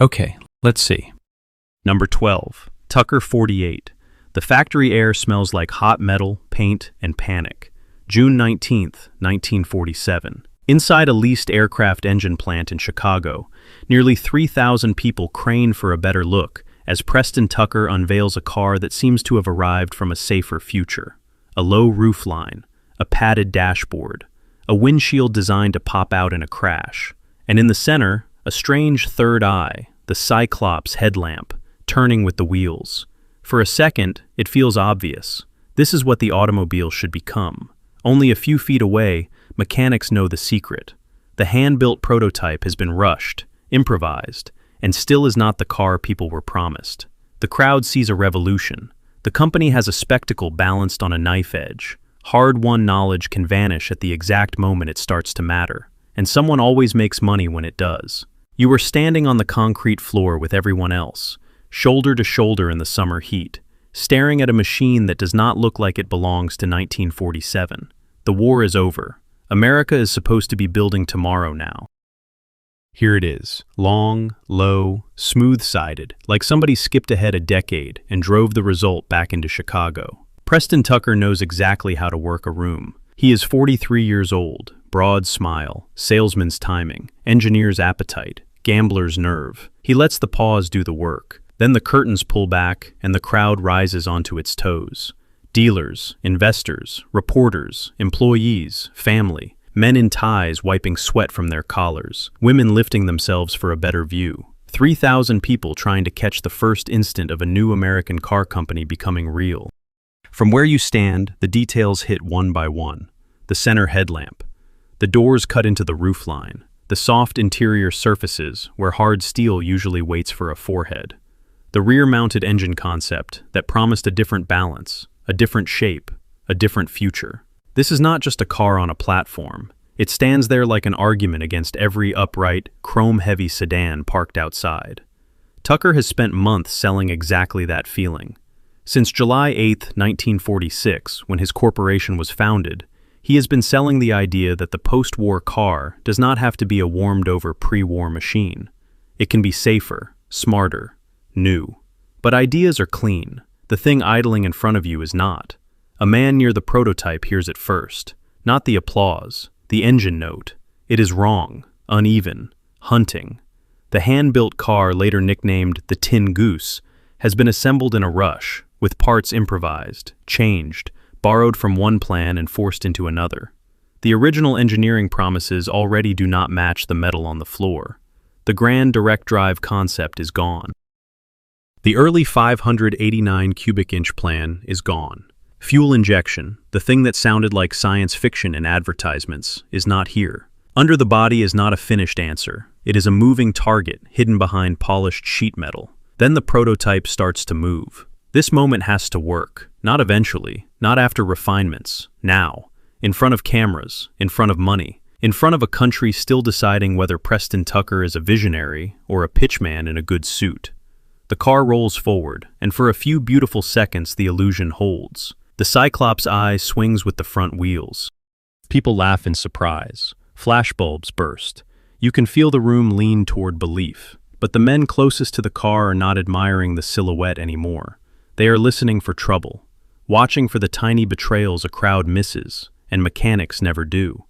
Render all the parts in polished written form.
Okay, let's see. Number 12. Tucker 48. The factory air smells like hot metal, paint, and panic. June 19th, 1947. Inside a leased aircraft engine plant in Chicago, nearly 3,000 people crane for a better look as Preston Tucker unveils a car that seems to have arrived from a safer future. A low roofline, a padded dashboard, a windshield designed to pop out in a crash, and in the center, a strange third eye, the Cyclops headlamp, turning with the wheels. For a second, it feels obvious. This is what the automobile should become. Only a few feet away, mechanics know the secret. The hand-built prototype has been rushed, improvised, and still is not the car people were promised. The crowd sees a revolution. The company has a spectacle balanced on a knife edge. Hard-won knowledge can vanish at the exact moment it starts to matter, and someone always makes money when it does. You are standing on the concrete floor with everyone else, shoulder to shoulder in the summer heat, staring at a machine that does not look like it belongs to 1947. The war is over. America is supposed to be building tomorrow now. Here it is, long, low, smooth-sided, like somebody skipped ahead a decade and drove the result back into Chicago. Preston Tucker knows exactly how to work a room. He is 43 years old, broad smile, salesman's timing, engineer's appetite, gambler's nerve. He lets the pause do the work. Then the curtains pull back and the crowd rises onto its toes. Dealers, investors, reporters, employees, family, men in ties wiping sweat from their collars, women lifting themselves for a better view. 3,000 people trying to catch the first instant of a new American car company becoming real. From where you stand, the details hit one by one. The center headlamp, the doors cut into the roofline, the soft interior surfaces where hard steel usually waits for a forehead. The rear-mounted engine concept that promised a different balance, a different shape, a different future. This is not just a car on a platform. It stands there like an argument against every upright, chrome-heavy sedan parked outside. Tucker has spent months selling exactly that feeling. Since July 8, 1946, when his corporation was founded, he has been selling the idea that the post-war car does not have to be a warmed-over pre-war machine. It can be safer, smarter, new. But ideas are clean. The thing idling in front of you is not. A man near the prototype hears it first. Not the applause, the engine note. It is wrong, uneven, hunting. The hand-built car, later nicknamed the Tin Goose, has been assembled in a rush, with parts improvised, changed, borrowed from one plan and forced into another. The original engineering promises already do not match the metal on the floor. The grand direct drive concept is gone. The early 589 cubic inch plan is gone. Fuel injection, the thing that sounded like science fiction in advertisements, is not here. Under the body is not a finished answer. It is a moving target hidden behind polished sheet metal. Then the prototype starts to move. This moment has to work, not eventually, not after refinements, now, in front of cameras, in front of money, in front of a country still deciding whether Preston Tucker is a visionary or a pitchman in a good suit. The car rolls forward, and for a few beautiful seconds the illusion holds. The Cyclops eye swings with the front wheels. People laugh in surprise. Flashbulbs burst. You can feel the room lean toward belief. But the men closest to the car are not admiring the silhouette anymore. They are listening for trouble, watching for the tiny betrayals a crowd misses, and mechanics never do.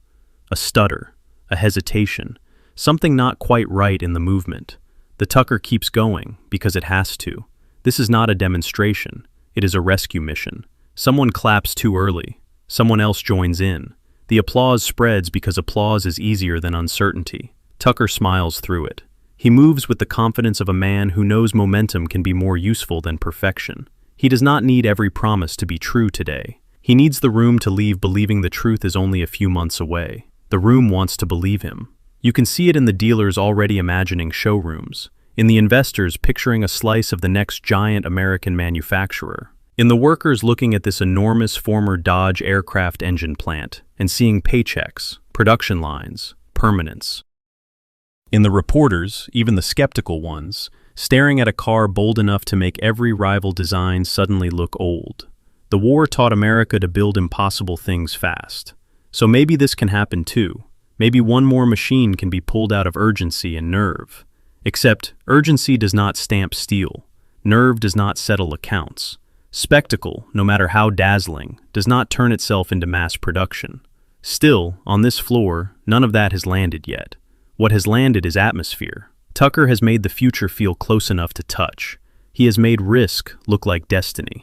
A stutter, a hesitation, something not quite right in the movement. The Tucker keeps going, because it has to. This is not a demonstration. It is a rescue mission. Someone claps too early. Someone else joins in. The applause spreads because applause is easier than uncertainty. Tucker smiles through it. He moves with the confidence of a man who knows momentum can be more useful than perfection. He does not need every promise to be true today. He needs the room to leave believing the truth is only a few months away. The room wants to believe him. You can see it in the dealers already imagining showrooms, in the investors picturing a slice of the next giant American manufacturer, in the workers looking at this enormous former Dodge aircraft engine plant and seeing paychecks, production lines, permanence. In the reporters, even the skeptical ones, staring at a car bold enough to make every rival design suddenly look old. The war taught America to build impossible things fast. So maybe this can happen too. Maybe one more machine can be pulled out of urgency and nerve. Except urgency does not stamp steel, nerve does not settle accounts. Spectacle, no matter how dazzling, does not turn itself into mass production. Still, on this floor, none of that has landed yet. What has landed is atmosphere. Tucker has made the future feel close enough to touch. He has made risk look like destiny.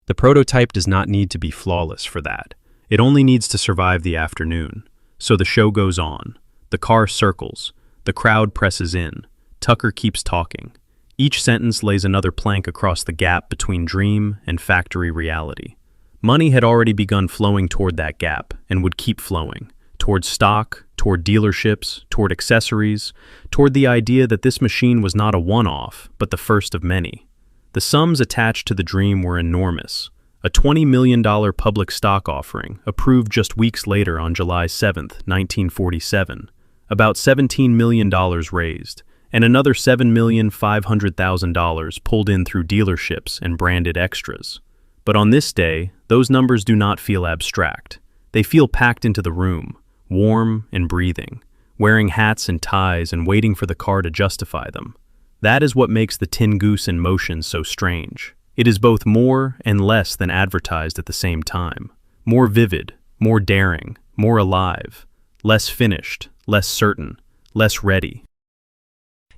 The prototype does not need to be flawless for that. It only needs to survive the afternoon. So the show goes on. The car circles. The crowd presses in. Tucker keeps talking. Each sentence lays another plank across the gap between dream and factory reality. Money had already begun flowing toward that gap and would keep flowing. Toward stock, toward dealerships, toward accessories, toward the idea that this machine was not a one-off, but the first of many. The sums attached to the dream were enormous. A $20 million public stock offering, approved just weeks later on July 7, 1947. About $17 million raised, and another $7,500,000 pulled in through dealerships and branded extras. But on this day, those numbers do not feel abstract. They feel packed into the room, warm and breathing, wearing hats and ties and waiting for the car to justify them. That is what makes the Tin Goose in motion so strange. It is both more and less than advertised at the same time. More vivid, more daring, more alive, less finished, less certain, less ready.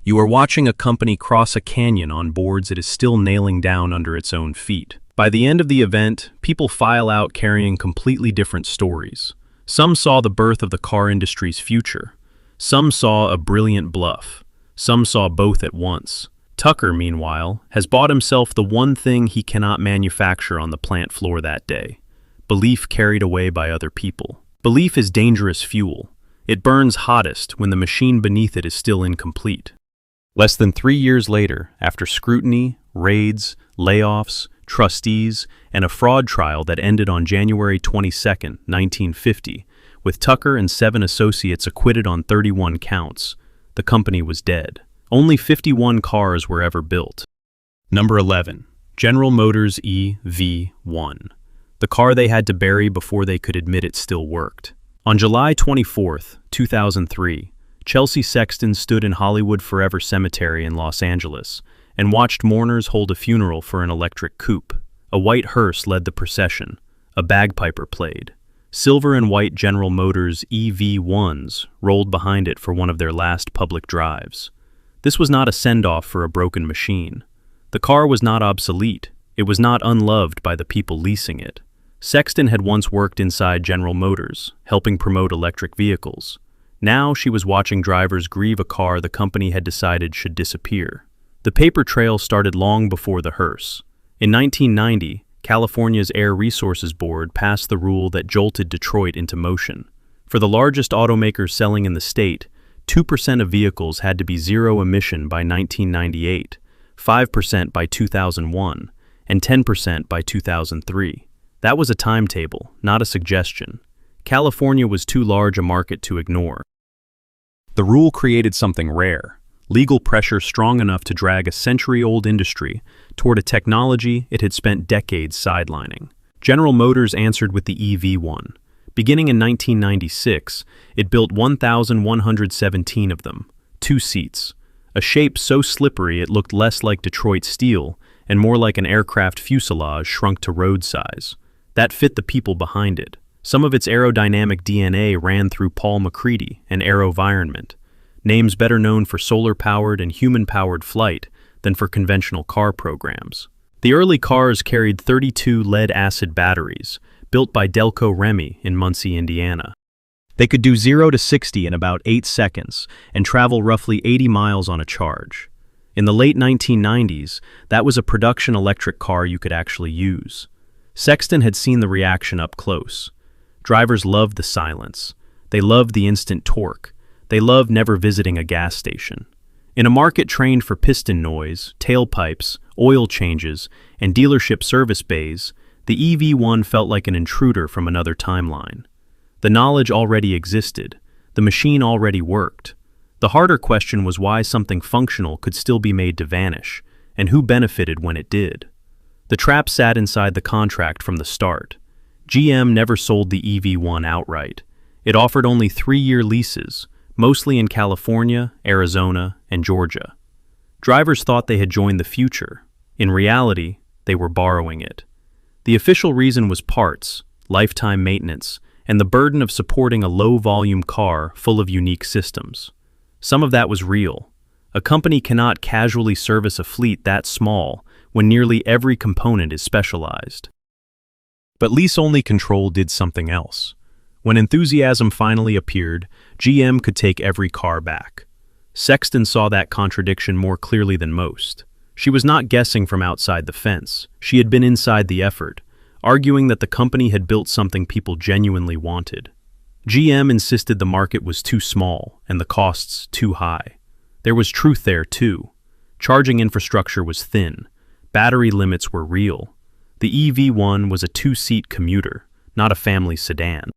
You are watching a company cross a canyon on boards it is still nailing down under its own feet. By the end of the event, people file out carrying completely different stories. Some saw the birth of the car industry's future. Some saw a brilliant bluff. Some saw both at once. Tucker, meanwhile, has bought himself the one thing he cannot manufacture on the plant floor that day: belief carried away by other people. Belief is dangerous fuel. It burns hottest when the machine beneath it is still incomplete. Less than 3 years later, after scrutiny, raids, layoffs, trustees, and a fraud trial that ended on January 22, 1950, with Tucker and 7 associates acquitted on 31 counts, the company was dead. Only 51 cars were ever built. Number 11. General Motors EV1. The car they had to bury before they could admit it still worked. On July 24, 2003, Chelsea Sexton stood in Hollywood Forever Cemetery in Los Angeles and watched mourners hold a funeral for an electric coupe. A white hearse led the procession. A bagpiper played. Silver and white General Motors EV1s rolled behind it for one of their last public drives. This was not a send-off for a broken machine. The car was not obsolete. It was not unloved by the people leasing it. Sexton had once worked inside General Motors, helping promote electric vehicles. Now she was watching drivers grieve a car the company had decided should disappear. The paper trail started long before the hearse. In 1990, California's Air Resources Board passed the rule that jolted Detroit into motion. For the largest automakers selling in the state, 2% of vehicles had to be zero emission by 1998, 5% by 2001, and 10% by 2003. That was a timetable, not a suggestion. California was too large a market to ignore. The rule created something rare: legal pressure strong enough to drag a century-old industry toward a technology it had spent decades sidelining. General Motors answered with the EV1. Beginning in 1996, it built 1,117 of them, 2 seats, a shape so slippery it looked less like Detroit steel and more like an aircraft fuselage shrunk to road size. That fit the people behind it. Some of its aerodynamic DNA ran through Paul MacCready and AeroVironment, names better known for solar-powered and human-powered flight than for conventional car programs. The early cars carried 32 lead-acid batteries, built by Delco Remy in Muncie, Indiana. They could do 0 to 60 in about 8 seconds and travel roughly 80 miles on a charge. In the late 1990s, that was a production electric car you could actually use. Sexton had seen the reaction up close. Drivers loved the silence. They loved the instant torque. They loved never visiting a gas station. In a market trained for piston noise, tailpipes, oil changes, and dealership service bays, the EV1 felt like an intruder from another timeline. The knowledge already existed. The machine already worked. The harder question was why something functional could still be made to vanish, and who benefited when it did. The trap sat inside the contract from the start. GM never sold the EV1 outright. It offered only 3-year leases, mostly in California, Arizona, and Georgia. Drivers thought they had joined the future. In reality, they were borrowing it. The official reason was parts, lifetime maintenance, and the burden of supporting a low-volume car full of unique systems. Some of that was real. A company cannot casually service a fleet that small when nearly every component is specialized. But lease-only control did something else. When enthusiasm finally appeared, GM could take every car back. Sexton saw that contradiction more clearly than most. She was not guessing from outside the fence. She had been inside the effort, arguing that the company had built something people genuinely wanted. GM insisted the market was too small and the costs too high. There was truth there, too. Charging infrastructure was thin. Battery limits were real. The EV1 was a two-seat commuter, not a family sedan.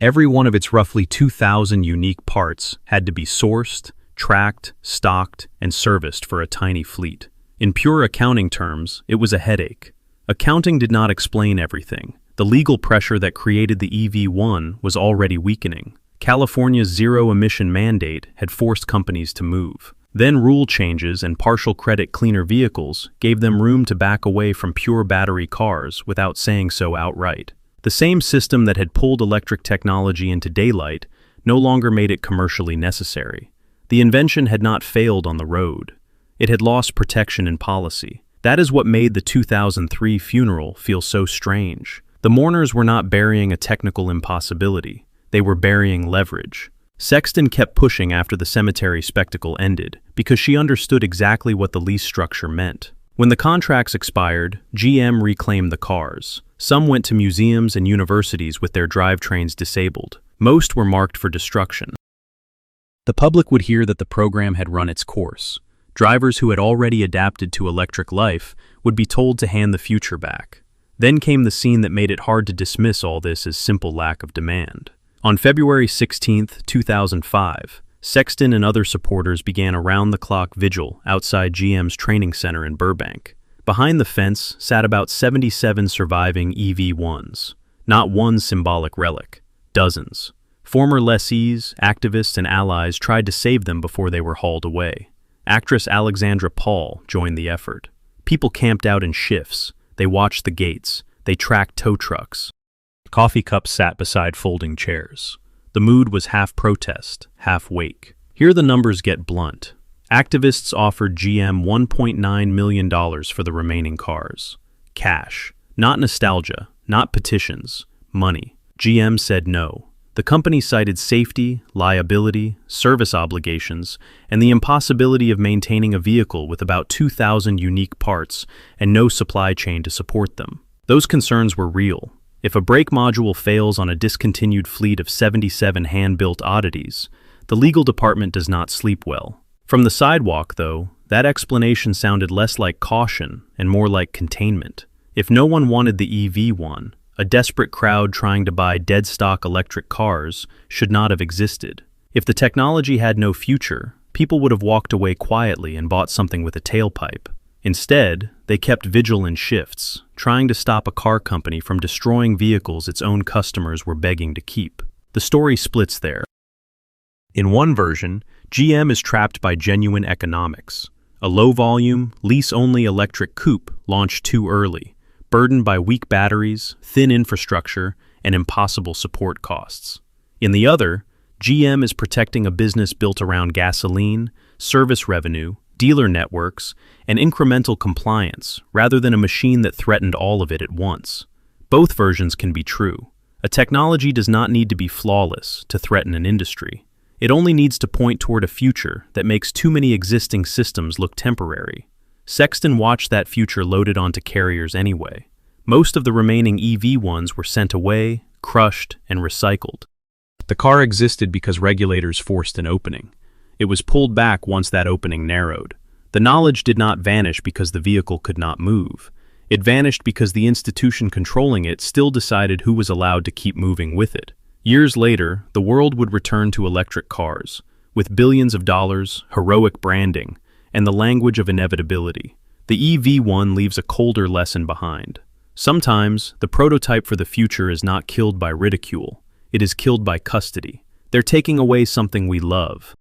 Every one of its roughly 2,000 unique parts had to be sourced, tracked, stocked, and serviced for a tiny fleet. In pure accounting terms, it was a headache. Accounting did not explain everything. The legal pressure that created the EV1 was already weakening. California's zero-emission mandate had forced companies to move. Then rule changes and partial credit cleaner vehicles gave them room to back away from pure battery cars without saying so outright. The same system that had pulled electric technology into daylight no longer made it commercially necessary. The invention had not failed on the road. It had lost protection in policy. That is what made the 2003 funeral feel so strange. The mourners were not burying a technical impossibility. They were burying leverage. Sexton kept pushing after the cemetery spectacle ended because she understood exactly what the lease structure meant. When the contracts expired, GM reclaimed the cars. Some went to museums and universities with their drivetrains disabled. Most were marked for destruction. The public would hear that the program had run its course. Drivers who had already adapted to electric life would be told to hand the future back. Then came the scene that made it hard to dismiss all this as simple lack of demand. On February 16, 2005, Sexton and other supporters began a round-the-clock vigil outside GM's training center in Burbank. Behind the fence sat about 77 surviving EV1s. Not one symbolic relic. Dozens. Former lessees, activists, and allies tried to save them before they were hauled away. Actress Alexandra Paul joined the effort. People camped out in shifts. They watched the gates. They tracked tow trucks. Coffee cups sat beside folding chairs. The mood was half protest, half wake. Here the numbers get blunt. Activists offered GM $1.9 million for the remaining cars. Cash. Not nostalgia, not petitions. Money. GM said no. The company cited safety, liability, service obligations, and the impossibility of maintaining a vehicle with about 2,000 unique parts and no supply chain to support them. Those concerns were real. If a brake module fails on a discontinued fleet of 77 hand-built oddities, the legal department does not sleep well. From the sidewalk, though, that explanation sounded less like caution and more like containment. If no one wanted the EV1, a desperate crowd trying to buy dead-stock electric cars should not have existed. If the technology had no future, people would have walked away quietly and bought something with a tailpipe. Instead, they kept vigil in shifts, trying to stop a car company from destroying vehicles its own customers were begging to keep. The story splits there. In one version, GM is trapped by genuine economics. A low-volume, lease-only electric coupe launched too early, burdened by weak batteries, thin infrastructure, and impossible support costs. In the other, GM is protecting a business built around gasoline, service revenue, dealer networks, and incremental compliance, rather than a machine that threatened all of it at once. Both versions can be true. A technology does not need to be flawless to threaten an industry. It only needs to point toward a future that makes too many existing systems look temporary. Sexton watched that future loaded onto carriers anyway. Most of the remaining EV1s were sent away, crushed, and recycled. The car existed because regulators forced an opening. It was pulled back once that opening narrowed. The knowledge did not vanish because the vehicle could not move. It vanished because the institution controlling it still decided who was allowed to keep moving with it. Years later, the world would return to electric cars, with billions of dollars, heroic branding, and the language of inevitability. The EV1 leaves a colder lesson behind. Sometimes, the prototype for the future is not killed by ridicule. It is killed by custody. They're taking away something we love.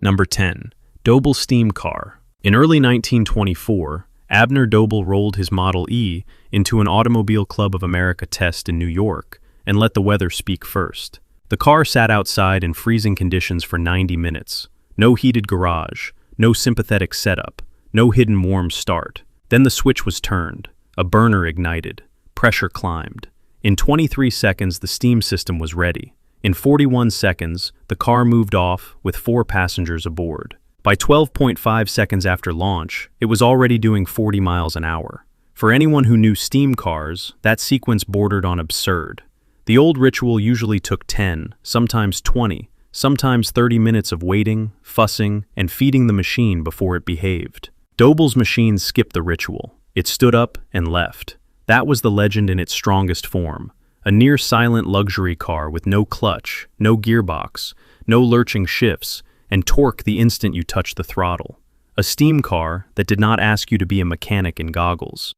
Number 10. Doble steam car. In early 1924, Abner Doble rolled his Model E into an Automobile Club of America test in New York and let the weather speak first. The car sat outside in freezing conditions for 90 minutes. No heated garage, no sympathetic setup, no hidden warm start. Then the switch was turned, a burner ignited, pressure climbed. In 23 seconds, the steam system was ready. In 41 seconds, the car moved off with 4 passengers aboard. By 12.5 seconds after launch, it was already doing 40 miles an hour. For anyone who knew steam cars, that sequence bordered on absurd. The old ritual usually took 10, sometimes 20, sometimes 30 minutes of waiting, fussing, and feeding the machine before it behaved. Doble's machine skipped the ritual. It stood up and left. That was the legend in its strongest form. A near-silent luxury car with no clutch, no gearbox, no lurching shifts, and torque the instant you touch the throttle. A steam car that did not ask you to be a mechanic in goggles.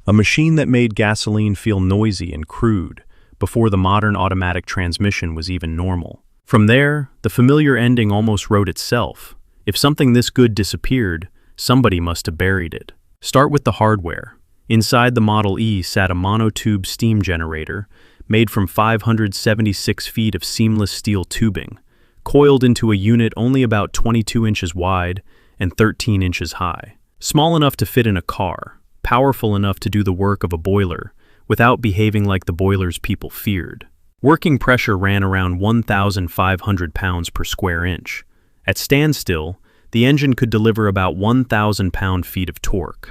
A machine that made gasoline feel noisy and crude before the modern automatic transmission was even normal. From there, the familiar ending almost wrote itself. If something this good disappeared, somebody must have buried it. Start with the hardware. Inside the Model E sat a monotube steam generator made from 576 feet of seamless steel tubing, coiled into a unit only about 22 inches wide and 13 inches high. Small enough to fit in a car, powerful enough to do the work of a boiler without behaving like the boilers people feared. Working pressure ran around 1,500 pounds per square inch. At standstill, the engine could deliver about 1,000 pound-feet of torque.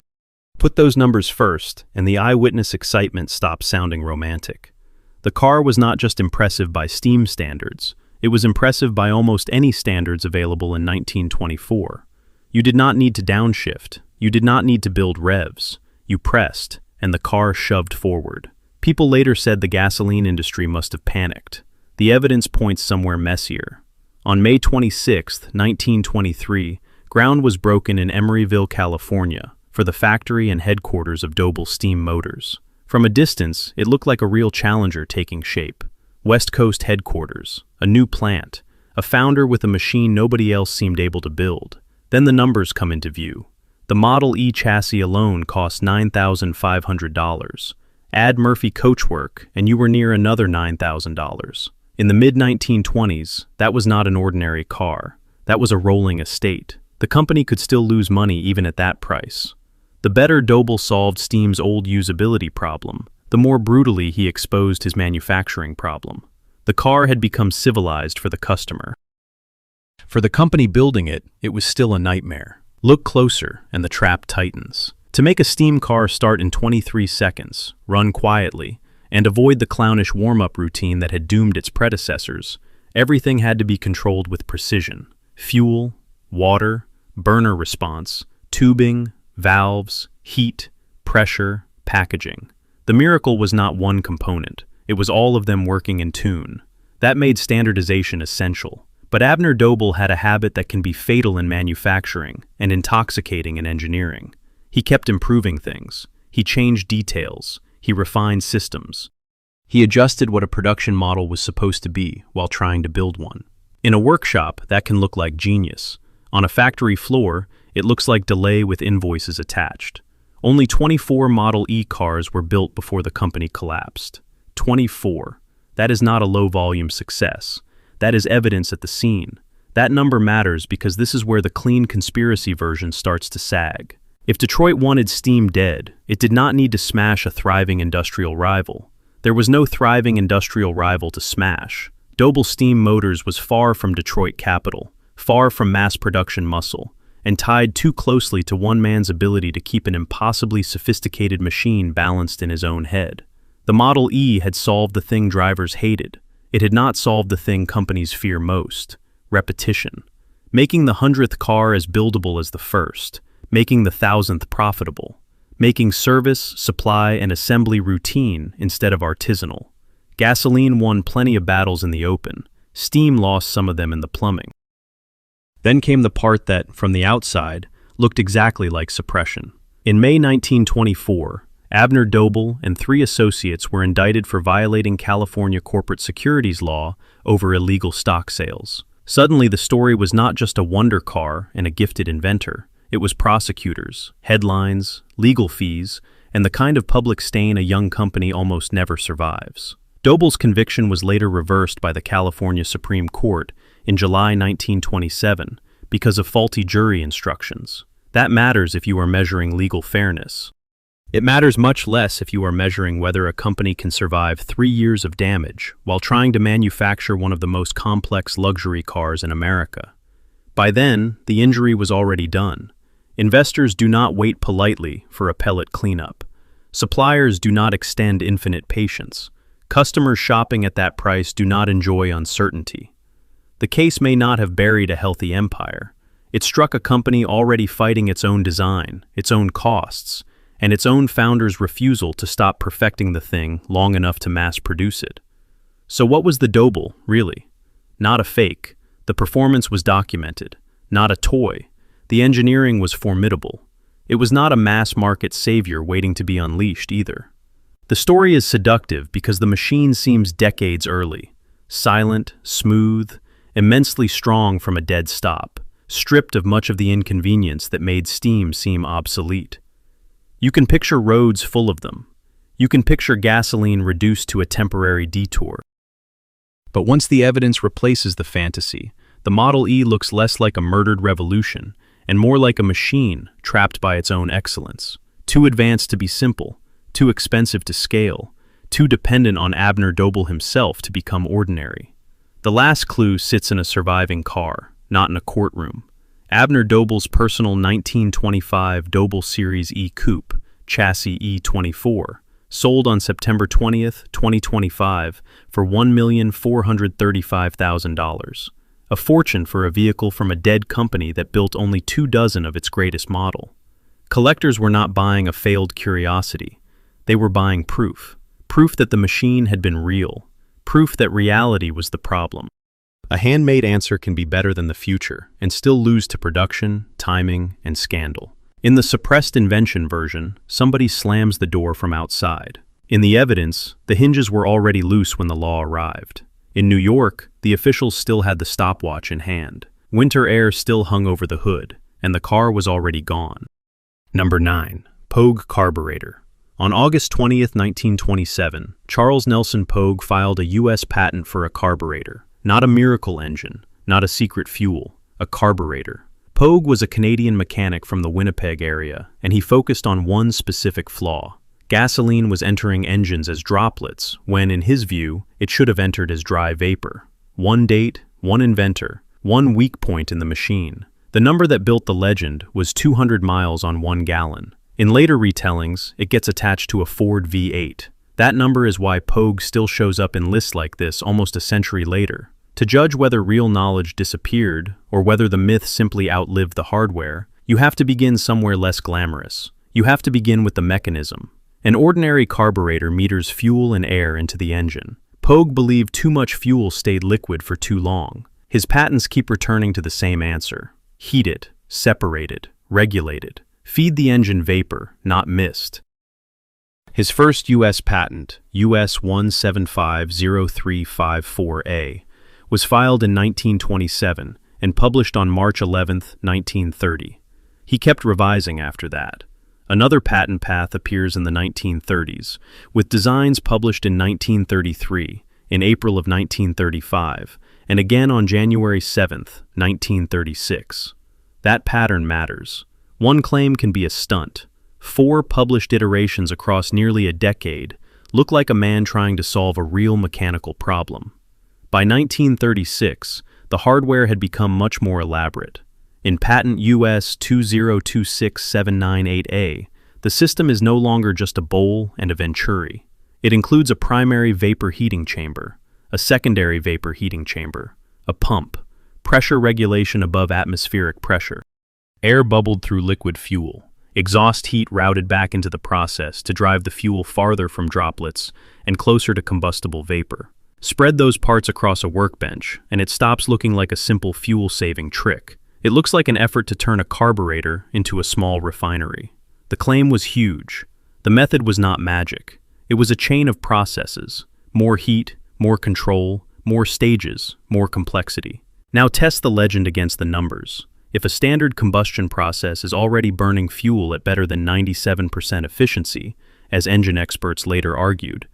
Put those numbers first, and the eyewitness excitement stopped sounding romantic. The car was not just impressive by steam standards, it was impressive by almost any standards available in 1924. You did not need to downshift, you did not need to build revs. You pressed, and the car shoved forward. People later said the gasoline industry must have panicked. The evidence points somewhere messier. On May 26, 1923, ground was broken in Emeryville, California, for the factory and headquarters of Doble Steam Motors. From a distance, it looked like a real challenger taking shape. West Coast headquarters, a new plant, a founder with a machine nobody else seemed able to build. Then the numbers come into view. The Model E chassis alone cost $9,500. Add Murphy coachwork, and you were near another $9,000. In the mid-1920s, that was not an ordinary car. That was a rolling estate. The company could still lose money even at that price. The better Doble solved steam's old usability problem, the more brutally he exposed his manufacturing problem. The car had become civilized for the customer. For the company building it, it was still a nightmare. Look closer, and the trap tightens. To make a steam car start in 23 seconds, run quietly, and avoid the clownish warm-up routine that had doomed its predecessors, everything had to be controlled with precision. Fuel, water, burner response, tubing, valves, heat, pressure, packaging. The miracle was not one component. It was all of them working in tune. That made standardization essential. But Abner Doble had a habit that can be fatal in manufacturing and intoxicating in engineering. He kept improving things. He changed details. He refined systems. He adjusted what a production model was supposed to be while trying to build one. In a workshop, that can look like genius. On a factory floor, it looks like delay with invoices attached. Only 24 Model E cars were built before the company collapsed. 24. That is not a low-volume success. That is evidence at the scene. That number matters because this is where the clean conspiracy version starts to sag. If Detroit wanted steam dead, it did not need to smash a thriving industrial rival. There was no thriving industrial rival to smash. Doble Steam Motors was far from Detroit capital, far from mass production muscle, and tied too closely to one man's ability to keep an impossibly sophisticated machine balanced in his own head. The Model E had solved the thing drivers hated. It had not solved the thing companies fear most: repetition. Making the 100th car as buildable as the first, making the 1,000th profitable, making service, supply, and assembly routine instead of artisanal. Gasoline won plenty of battles in the open. Steam lost some of them in the plumbing. Then came the part that, from the outside, looked exactly like suppression. In May 1924, Abner Doble and 3 associates were indicted for violating California corporate securities law over illegal stock sales. Suddenly, the story was not just a wonder car and a gifted inventor. It was prosecutors, headlines, legal fees, and the kind of public stain a young company almost never survives. Doble's conviction was later reversed by the California Supreme Court in July 1927 because of faulty jury instructions. That matters if you are measuring legal fairness. It matters much less if you are measuring whether a company can survive 3 years of damage while trying to manufacture one of the most complex luxury cars in America. By then, the injury was already done. Investors do not wait politely for appellate cleanup. Suppliers do not extend infinite patience. Customers shopping at that price do not enjoy uncertainty. The case may not have buried a healthy empire. It struck a company already fighting its own design, its own costs, and its own founder's refusal to stop perfecting the thing long enough to mass produce it. So what was the Doble, really? Not a fake. The performance was documented. Not a toy. The engineering was formidable. It was not a mass-market savior waiting to be unleashed either. The story is seductive because the machine seems decades early. Silent, smooth, immensely strong from a dead stop, stripped of much of the inconvenience that made steam seem obsolete. You can picture roads full of them. You can picture gasoline reduced to a temporary detour. But once the evidence replaces the fantasy, the Model E looks less like a murdered revolution and more like a machine trapped by its own excellence. Too advanced to be simple, too expensive to scale, too dependent on Abner Doble himself to become ordinary. The last clue sits in a surviving car, not in a courtroom. Abner Doble's personal 1925 Doble Series E Coupe, chassis E24, sold on September 20th, 2025 for $1,435,000. A fortune for a vehicle from a dead company that built only 24 of its greatest model. Collectors were not buying a failed curiosity. They were buying proof. Proof that the machine had been real. Proof that reality was the problem. A handmade answer can be better than the future and still lose to production, timing, and scandal. In the suppressed Invention version, somebody slams the door from outside. In the evidence, the hinges were already loose when the law arrived. In New York, the officials still had the stopwatch in hand. Winter air still hung over the hood, and the car was already gone. Number 9. Pogue carburetor. On August 20th, 1927, Charles Nelson Pogue filed a U.S. patent for a carburetor. Not a miracle engine, not a secret fuel, a carburetor. Pogue was a Canadian mechanic from the Winnipeg area, and he focused on one specific flaw. Gasoline was entering engines as droplets, when, in his view, it should have entered as dry vapor. One date, one inventor, one weak point in the machine. The number that built the legend was 200 miles on 1 gallon. In later retellings, it gets attached to a Ford V8. That number is why Pogue still shows up in lists like this almost a century later. To judge whether real knowledge disappeared, or whether the myth simply outlived the hardware, you have to begin somewhere less glamorous. You have to begin with the mechanism. An ordinary carburetor meters fuel and air into the engine. Pogue believed too much fuel stayed liquid for too long. His patents keep returning to the same answer. Heat it, separate it, regulate it. Feed the engine vapor, not mist. His first U.S. patent, US 1750354A, was filed in 1927 and published on March 11, 1930. He kept revising after that. Another patent path appears in the 1930s, with designs published in 1933, in April of 1935, and again on January 7, 1936. That pattern matters. One claim can be a stunt. 4 published iterations across nearly a decade look like a man trying to solve a real mechanical problem. By 1936, the hardware had become much more elaborate. In patent US 2026798A, the system is no longer just a bowl and a venturi. It includes a primary vapor heating chamber, a secondary vapor heating chamber, a pump, pressure regulation above atmospheric pressure. Air bubbled through liquid fuel. Exhaust heat routed back into the process to drive the fuel farther from droplets and closer to combustible vapor. Spread those parts across a workbench, and it stops looking like a simple fuel-saving trick. It looks like an effort to turn a carburetor into a small refinery. The claim was huge. The method was not magic. It was a chain of processes. More heat, more control, more stages, more complexity. Now test the legend against the numbers. If a standard combustion process is already burning fuel at better than 97% efficiency, as engine experts later argued,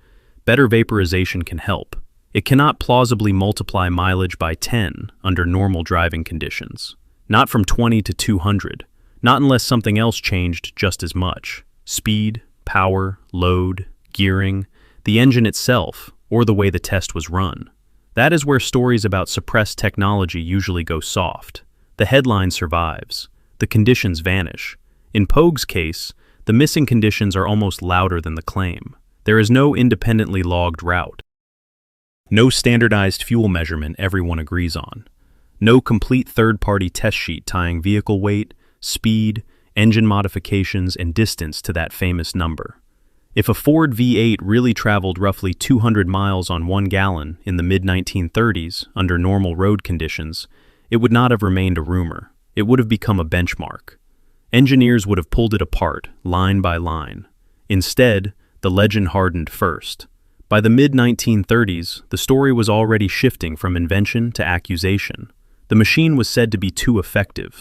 better vaporization can help. It cannot plausibly multiply mileage by 10 under normal driving conditions. Not from 20 to 200, not unless something else changed just as much. Speed, power, load, gearing, the engine itself, or the way the test was run. That is where stories about suppressed technology usually go soft. The headline survives. The conditions vanish. In Pogue's case, the missing conditions are almost louder than the claim. There is no independently logged route. No standardized fuel measurement everyone agrees on. No complete third-party test sheet tying vehicle weight, speed, engine modifications, and distance to that famous number. If a Ford V8 really traveled roughly 200 miles on 1 gallon in the mid-1930s under normal road conditions, it would not have remained a rumor. It would have become a benchmark. Engineers would have pulled it apart, line by line. Instead, the legend hardened first. By the mid-1930s, the story was already shifting from invention to accusation. The machine was said to be too effective.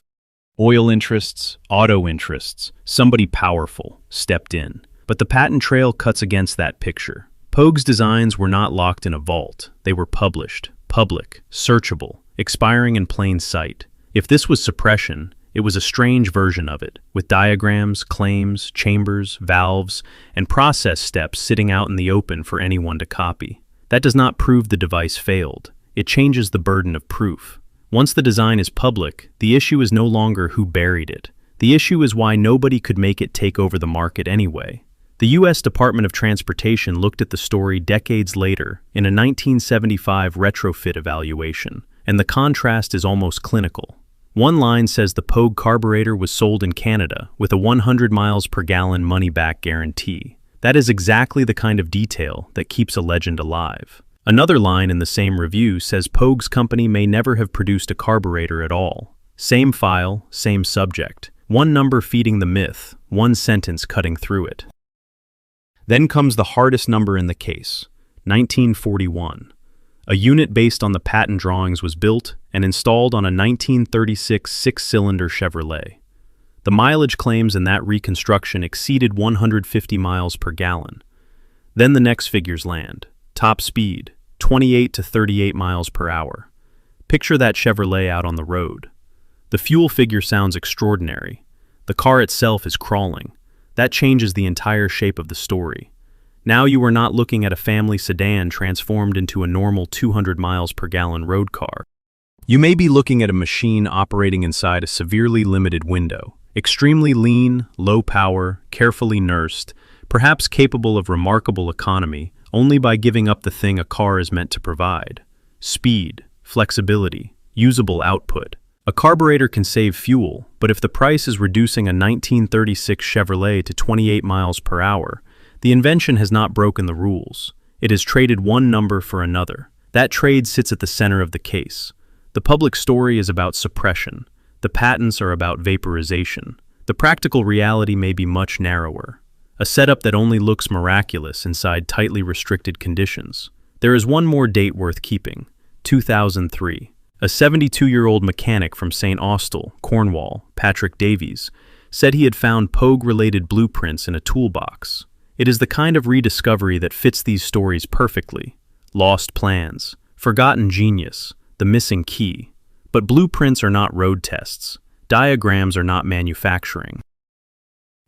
Oil interests, auto interests, somebody powerful stepped in. But the patent trail cuts against that picture. Pogue's designs were not locked in a vault. They were published, public, searchable, expiring in plain sight. If this was suppression, it was a strange version of it, with diagrams, claims, chambers, valves, and process steps sitting out in the open for anyone to copy. That does not prove the device failed. It changes the burden of proof. Once the design is public, the issue is no longer who buried it. The issue is why nobody could make it take over the market anyway. The U.S. Department of Transportation looked at the story decades later in a 1975 retrofit evaluation, and the contrast is almost clinical. One line says the Pogue carburetor was sold in Canada with a 100 miles per gallon money-back guarantee. That is exactly the kind of detail that keeps a legend alive. Another line in the same review says Pogue's company may never have produced a carburetor at all. Same file, same subject. One number feeding the myth, one sentence cutting through it. Then comes the hardest number in the case, 1941. A unit based on the patent drawings was built and installed on a 1936 six-cylinder Chevrolet. The mileage claims in that reconstruction exceeded 150 miles per gallon. Then the next figures land. Top speed, 28 to 38 miles per hour. Picture that Chevrolet out on the road. The fuel figure sounds extraordinary. The car itself is crawling. That changes the entire shape of the story. Now you are not looking at a family sedan transformed into a normal 200 miles per gallon road car. You may be looking at a machine operating inside a severely limited window, extremely lean, low power, carefully nursed, perhaps capable of remarkable economy only by giving up the thing a car is meant to provide: speed, flexibility, usable output. A carburetor can save fuel, but if the price is reducing a 1936 Chevrolet to 28 miles per hour, the invention has not broken the rules. It has traded one number for another. That trade sits at the center of the case. The public story is about suppression. The patents are about vaporization. The practical reality may be much narrower. A setup that only looks miraculous inside tightly restricted conditions. There is one more date worth keeping, 2003. A 72-year-old mechanic from St. Austell, Cornwall, Patrick Davies, said he had found Pogue-related blueprints in a toolbox. It is the kind of rediscovery that fits these stories perfectly. Lost plans, forgotten genius, the missing key. But blueprints are not road tests. Diagrams are not manufacturing.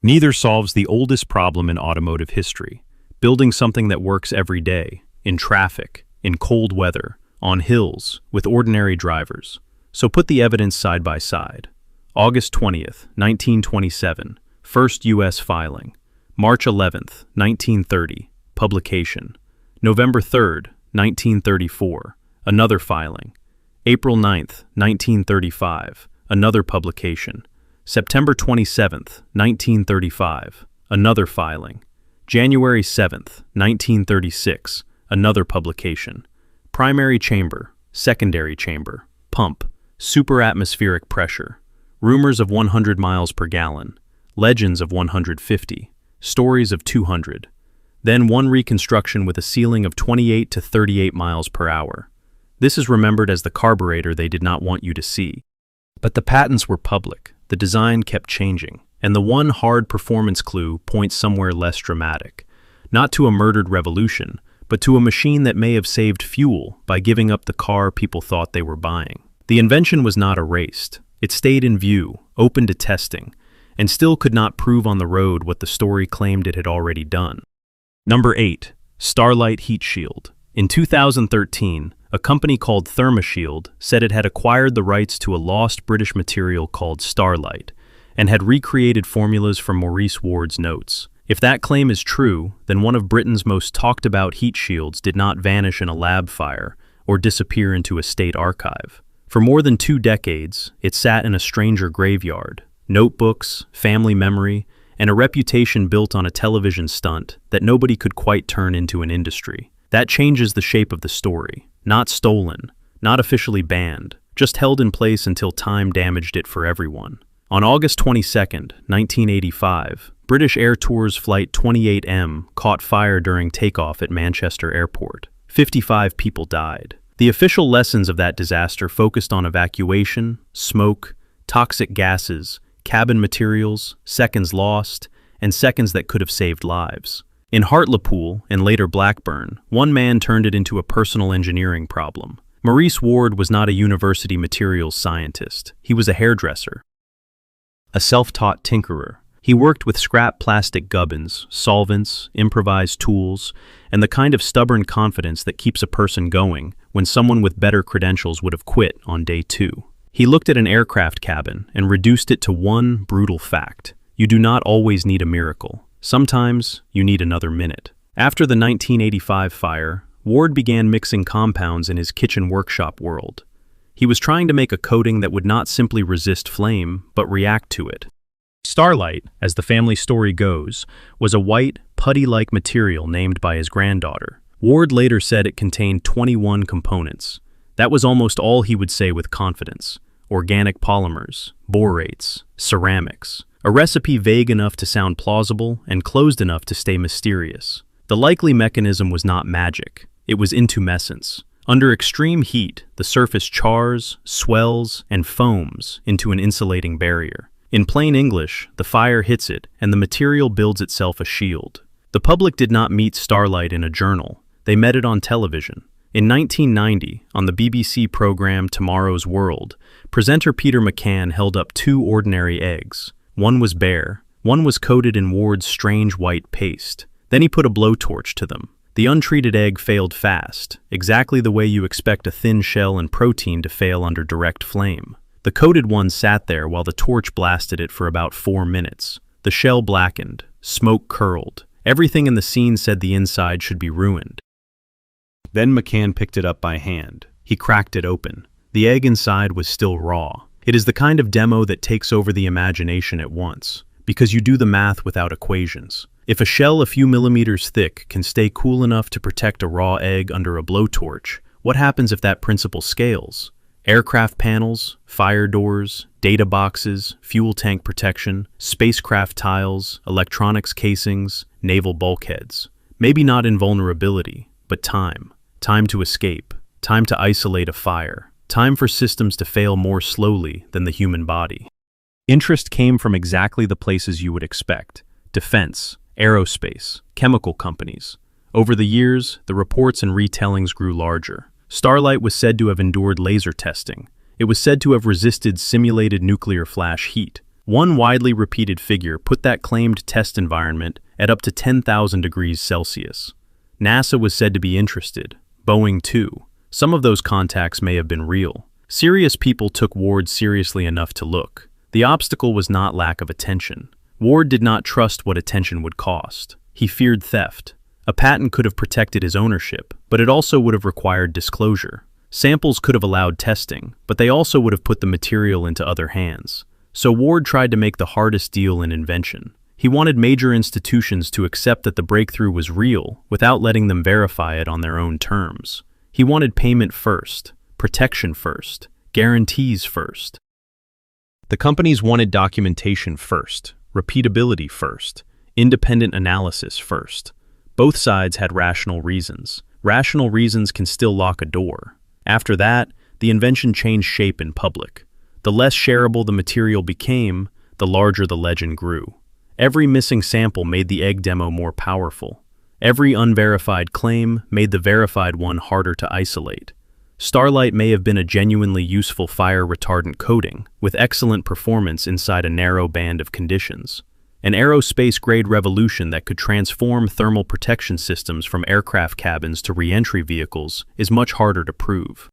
Neither solves the oldest problem in automotive history: building something that works every day, in traffic, in cold weather, on hills, with ordinary drivers. So put the evidence side by side. August 20th, 1927, first U.S. filing. March 11th, 1930, publication. November 3rd, 1934, another filing. April 9th, 1935, another publication. September 27th, 1935, another filing. January 7th, 1936, another publication. Primary chamber, secondary chamber, pump, superatmospheric pressure, rumors of 100 miles per gallon, legends of 150, stories of 200, then one reconstruction with a ceiling of 28 to 38 miles per hour. This is remembered as the carburetor they did not want you to see. But the patents were public, the design kept changing, and the one hard performance clue points somewhere less dramatic. Not to a murdered revolution, but to a machine that may have saved fuel by giving up the car people thought they were buying. The invention was not erased. It stayed in view, open to testing, and still could not prove on the road what the story claimed it had already done. Number 8. Starlite Heat Shield. In 2013, a company called ThermaShield said it had acquired the rights to a lost British material called Starlite and had recreated formulas from Maurice Ward's notes. If that claim is true, then one of Britain's most talked about heat shields did not vanish in a lab fire or disappear into a state archive. For more than 2 decades, it sat in a stranger graveyard. Notebooks, family memory, and a reputation built on a television stunt that nobody could quite turn into an industry. That changes the shape of the story. Not stolen, not officially banned, just held in place until time damaged it for everyone. On August 22, 1985, British Air Tours Flight 28M caught fire during takeoff at Manchester Airport. 55 people died. The official lessons of that disaster focused on evacuation, smoke, toxic gases, cabin materials, seconds lost, and seconds that could have saved lives. In Hartlepool and later Blackburn, one man turned it into a personal engineering problem. Maurice Ward was not a university materials scientist. He was a hairdresser, a self-taught tinkerer. He worked with scrap plastic gubbins, solvents, improvised tools, and the kind of stubborn confidence that keeps a person going when someone with better credentials would have quit on day 2. He looked at an aircraft cabin and reduced it to one brutal fact. You do not always need a miracle. Sometimes you need another minute. After the 1985 fire, Ward began mixing compounds in his kitchen workshop world. He was trying to make a coating that would not simply resist flame, but react to it. Starlite, as the family story goes, was a white, putty-like material named by his granddaughter. Ward later said it contained 21 components. That was almost all he would say with confidence. Organic polymers, borates, ceramics. A recipe vague enough to sound plausible and closed enough to stay mysterious. The likely mechanism was not magic. It was intumescence. Under extreme heat, the surface chars, swells, and foams into an insulating barrier. In plain English, the fire hits it, and the material builds itself a shield. The public did not meet Starlite in a journal. They met it on television. In 1990, on the BBC program Tomorrow's World, presenter Peter McCann held up 2 ordinary eggs. One was bare, one was coated in Ward's strange white paste. Then he put a blowtorch to them. The untreated egg failed fast, exactly the way you expect a thin shell and protein to fail under direct flame. The coated one sat there while the torch blasted it for about 4 minutes. The shell blackened, smoke curled. Everything in the scene said the inside should be ruined. Then McCann picked it up by hand. He cracked it open. The egg inside was still raw. It is the kind of demo that takes over the imagination at once, because you do the math without equations. If a shell a few millimeters thick can stay cool enough to protect a raw egg under a blowtorch, what happens if that principle scales? Aircraft panels, fire doors, data boxes, fuel tank protection, spacecraft tiles, electronics casings, naval bulkheads. Maybe not invulnerability, but time. Time to escape. Time to isolate a fire. Time for systems to fail more slowly than the human body. Interest came from exactly the places you would expect. Defense, aerospace, chemical companies. Over the years, the reports and retellings grew larger. Starlite was said to have endured laser testing. It was said to have resisted simulated nuclear flash heat. One widely repeated figure put that claimed test environment at up to 10,000 degrees Celsius. NASA was said to be interested. Boeing too. Some of those contacts may have been real. Serious people took Ward seriously enough to look. The obstacle was not lack of attention. Ward did not trust what attention would cost. He feared theft. A patent could have protected his ownership, but it also would have required disclosure. Samples could have allowed testing, but they also would have put the material into other hands. So Ward tried to make the hardest deal in invention. He wanted major institutions to accept that the breakthrough was real without letting them verify it on their own terms. He wanted payment first, protection first, guarantees first. The companies wanted documentation first, repeatability first, independent analysis first. Both sides had rational reasons. Rational reasons can still lock a door. After that, the invention changed shape in public. The less shareable the material became, the larger the legend grew. Every missing sample made the egg demo more powerful. Every unverified claim made the verified one harder to isolate. Starlite may have been a genuinely useful fire-retardant coating, with excellent performance inside a narrow band of conditions. An aerospace-grade revolution that could transform thermal protection systems from aircraft cabins to re-entry vehicles is much harder to prove.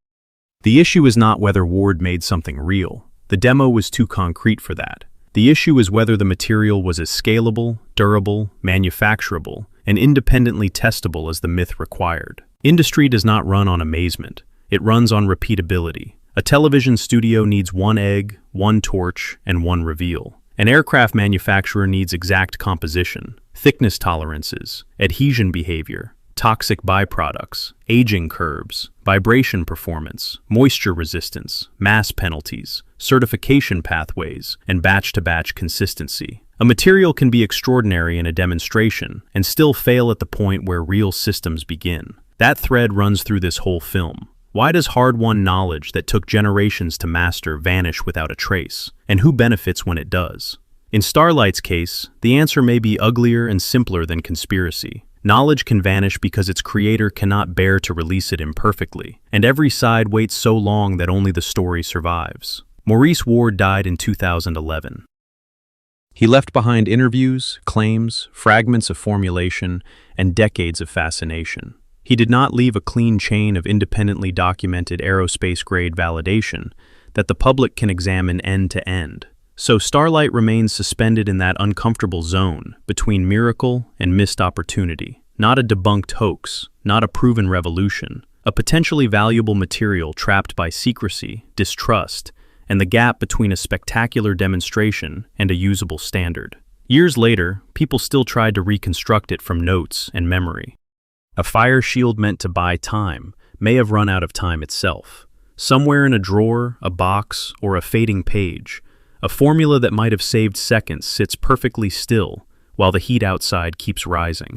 The issue is not whether Ward made something real. The demo was too concrete for that. The issue is whether the material was as scalable, durable, manufacturable, and independently testable as the myth required. Industry does not run on amazement. It runs on repeatability. A television studio needs one egg, one torch, and one reveal. An aircraft manufacturer needs exact composition, thickness tolerances, adhesion behavior, toxic byproducts, aging curves, vibration performance, moisture resistance, mass penalties, certification pathways, and batch-to-batch consistency. A material can be extraordinary in a demonstration and still fail at the point where real systems begin. That thread runs through this whole film. Why does hard-won knowledge that took generations to master vanish without a trace? And who benefits when it does? In Starlite's case, the answer may be uglier and simpler than conspiracy. Knowledge can vanish because its creator cannot bear to release it imperfectly, and every side waits so long that only the story survives. Maurice Ward died in 2011. He left behind interviews, claims, fragments of formulation, and decades of fascination. He did not leave a clean chain of independently documented aerospace-grade validation that the public can examine end to end. So Starlite remains suspended in that uncomfortable zone between miracle and missed opportunity. Not a debunked hoax, not a proven revolution, a potentially valuable material trapped by secrecy, distrust, and the gap between a spectacular demonstration and a usable standard. Years later, people still tried to reconstruct it from notes and memory. A fire shield meant to buy time may have run out of time itself. Somewhere in a drawer, a box, or a fading page, a formula that might have saved seconds sits perfectly still while the heat outside keeps rising.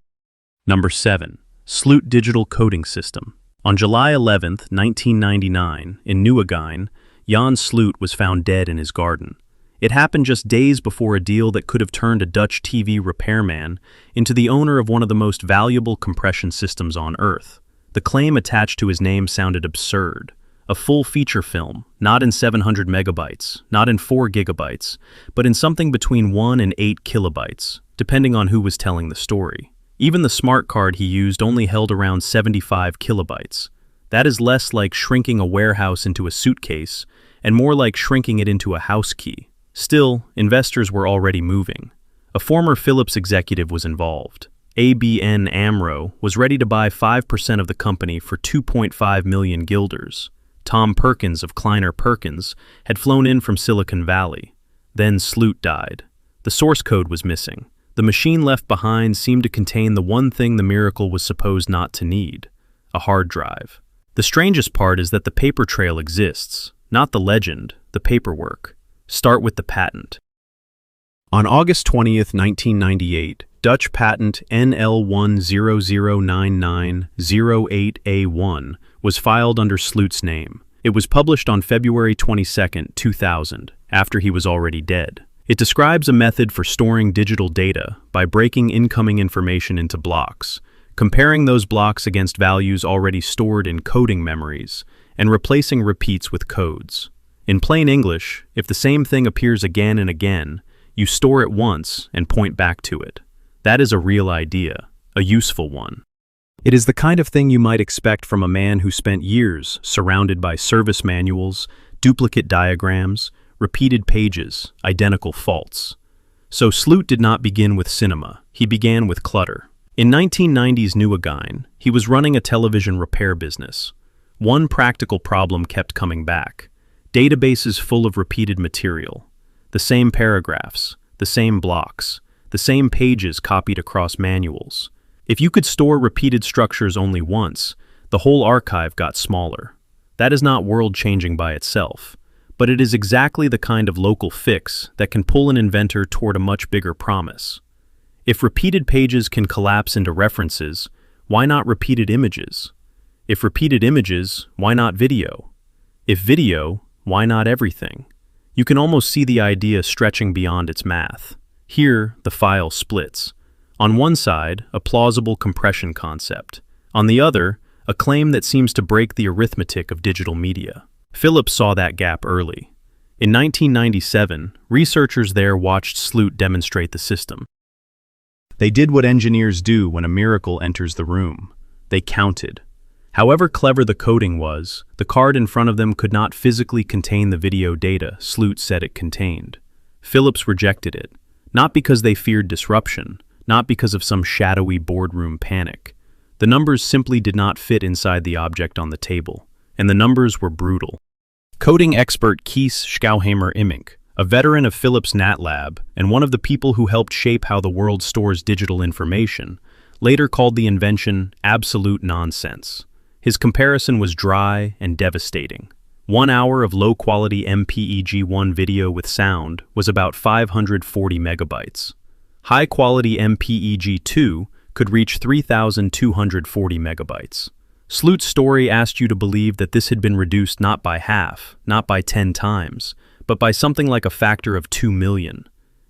Number 7. Sloot Digital Coding System. On July 11, 1999, in Nieuwegein, Jan Sloot was found dead in his garden. It happened just days before a deal that could have turned a Dutch TV repairman into the owner of one of the most valuable compression systems on Earth. The claim attached to his name sounded absurd. A full feature film, not in 700 megabytes, not in 4 gigabytes, but in something between 1 and 8 kilobytes, depending on who was telling the story. Even the smart card he used only held around 75 kilobytes. That is less like shrinking a warehouse into a suitcase, and more like shrinking it into a house key. Still, investors were already moving. A former Philips executive was involved. ABN AMRO was ready to buy 5% of the company for 2.5 million guilders. Tom Perkins of Kleiner Perkins had flown in from Silicon Valley. Then Sloot died. The source code was missing. The machine left behind seemed to contain the one thing the miracle was supposed not to need: a hard drive. The strangest part is that the paper trail exists, not the legend, the paperwork. Start with the patent. On August 20th, 1998, Dutch patent NL1009908A1 was filed under Sloot's name. It was published on February 22, 2000, after he was already dead. It describes a method for storing digital data by breaking incoming information into blocks, comparing those blocks against values already stored in coding memories, and replacing repeats with codes. In plain English, if the same thing appears again and again, you store it once and point back to it. That is a real idea, a useful one. It is the kind of thing you might expect from a man who spent years surrounded by service manuals, duplicate diagrams, repeated pages, identical faults. So Sloot did not begin with cinema, he began with clutter. In 1990s Nieuwegein, he was running a television repair business. One practical problem kept coming back. Databases full of repeated material. The same paragraphs, the same blocks, the same pages copied across manuals. If you could store repeated structures only once, the whole archive got smaller. That is not world-changing by itself, but it is exactly the kind of local fix that can pull an inventor toward a much bigger promise. If repeated pages can collapse into references, why not repeated images? If repeated images, why not video? If video, why not everything? You can almost see the idea stretching beyond its math. Here, the file splits. On one side, a plausible compression concept. On the other, a claim that seems to break the arithmetic of digital media. Phillips saw that gap early. In 1997, researchers there watched Sloot demonstrate the system. They did what engineers do when a miracle enters the room. They counted. However clever the coding was, the card in front of them could not physically contain the video data Sloot said it contained. Phillips rejected it, not because they feared disruption, not because of some shadowy boardroom panic. The numbers simply did not fit inside the object on the table, and the numbers were brutal. Coding expert Kees Schouwhamer-Immink, a veteran of Phillips' NAT lab and one of the people who helped shape how the world stores digital information, later called the invention absolute nonsense. His comparison was dry and devastating. 1 hour of low-quality MPEG-1 video with sound was about 540 megabytes. High-quality MPEG-2 could reach 3,240 megabytes. Sloot's story asked you to believe that this had been reduced not by half, not by 10 times, but by something like a factor of 2 million.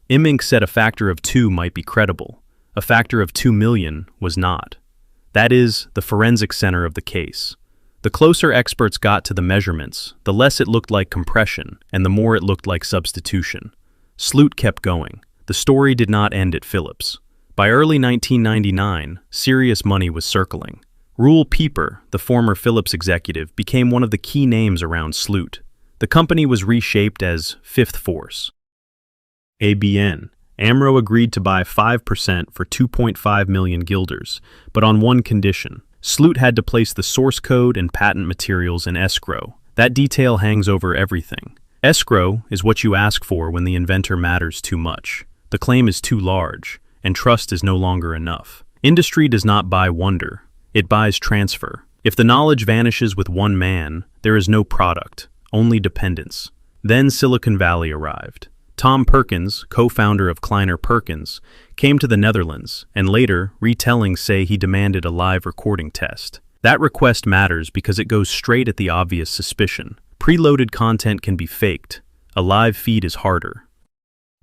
Immink said a factor of 2 might be credible. A factor of 2 million was not. That is, the forensic center of the case. The closer experts got to the measurements, the less it looked like compression, and the more it looked like substitution. Sloot kept going. The story did not end at Phillips. By early 1999, serious money was circling. Roel Pieper, the former Phillips executive, became one of the key names around Sloot. The company was reshaped as Fifth Force. ABN. AMRO agreed to buy 5% for 2.5 million guilders, but on one condition. Sloot had to place the source code and patent materials in escrow. That detail hangs over everything. Escrow is what you ask for when the inventor matters too much. The claim is too large, and trust is no longer enough. Industry does not buy wonder. It buys transfer. If the knowledge vanishes with one man, there is no product, only dependence. Then Silicon Valley arrived. Tom Perkins, co-founder of Kleiner Perkins, came to the Netherlands, and later, retellings say he demanded a live recording test. That request matters because it goes straight at the obvious suspicion. Preloaded content can be faked. A live feed is harder.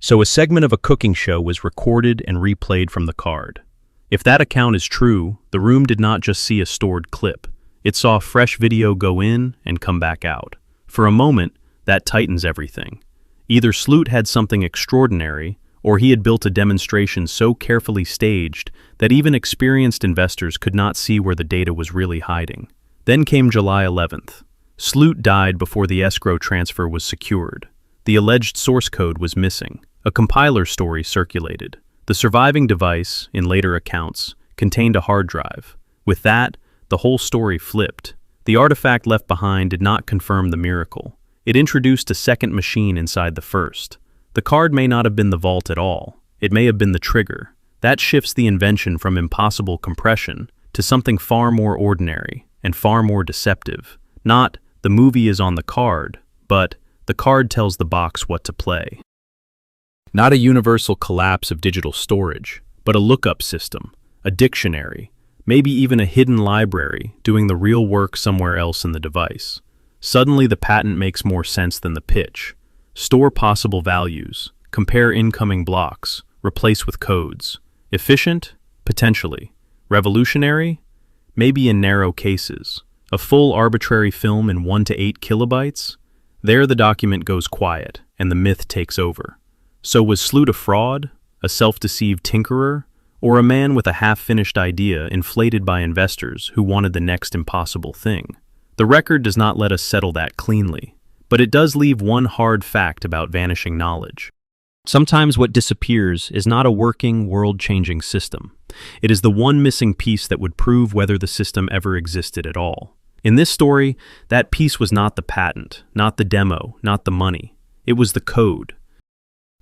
So a segment of a cooking show was recorded and replayed from the card. If that account is true, the room did not just see a stored clip. It saw fresh video go in and come back out. For a moment, that tightens everything. Either Sloot had something extraordinary, or he had built a demonstration so carefully staged that even experienced investors could not see where the data was really hiding. Then came July 11th. Sloot died before the escrow transfer was secured. The alleged source code was missing. A compiler story circulated. The surviving device, in later accounts, contained a hard drive. With that, the whole story flipped. The artifact left behind did not confirm the miracle. It introduced a second machine inside the first. The card may not have been the vault at all. It may have been the trigger. That shifts the invention from impossible compression to something far more ordinary and far more deceptive. Not, the movie is on the card, but the card tells the box what to play. Not a universal collapse of digital storage, but a lookup system, a dictionary, maybe even a hidden library doing the real work somewhere else in the device. Suddenly the patent makes more sense than the pitch. Store possible values, compare incoming blocks, replace with codes. Efficient? Potentially. Revolutionary? Maybe in narrow cases. A full arbitrary film in 1 to 8 kilobytes? There the document goes quiet, and the myth takes over. So was Sloot a fraud? A self-deceived tinkerer? Or a man with a half-finished idea inflated by investors who wanted the next impossible thing? The record does not let us settle that cleanly, but it does leave one hard fact about vanishing knowledge. Sometimes what disappears is not a working, world-changing system. It is the one missing piece that would prove whether the system ever existed at all. In this story, that piece was not the patent, not the demo, not the money. It was the code.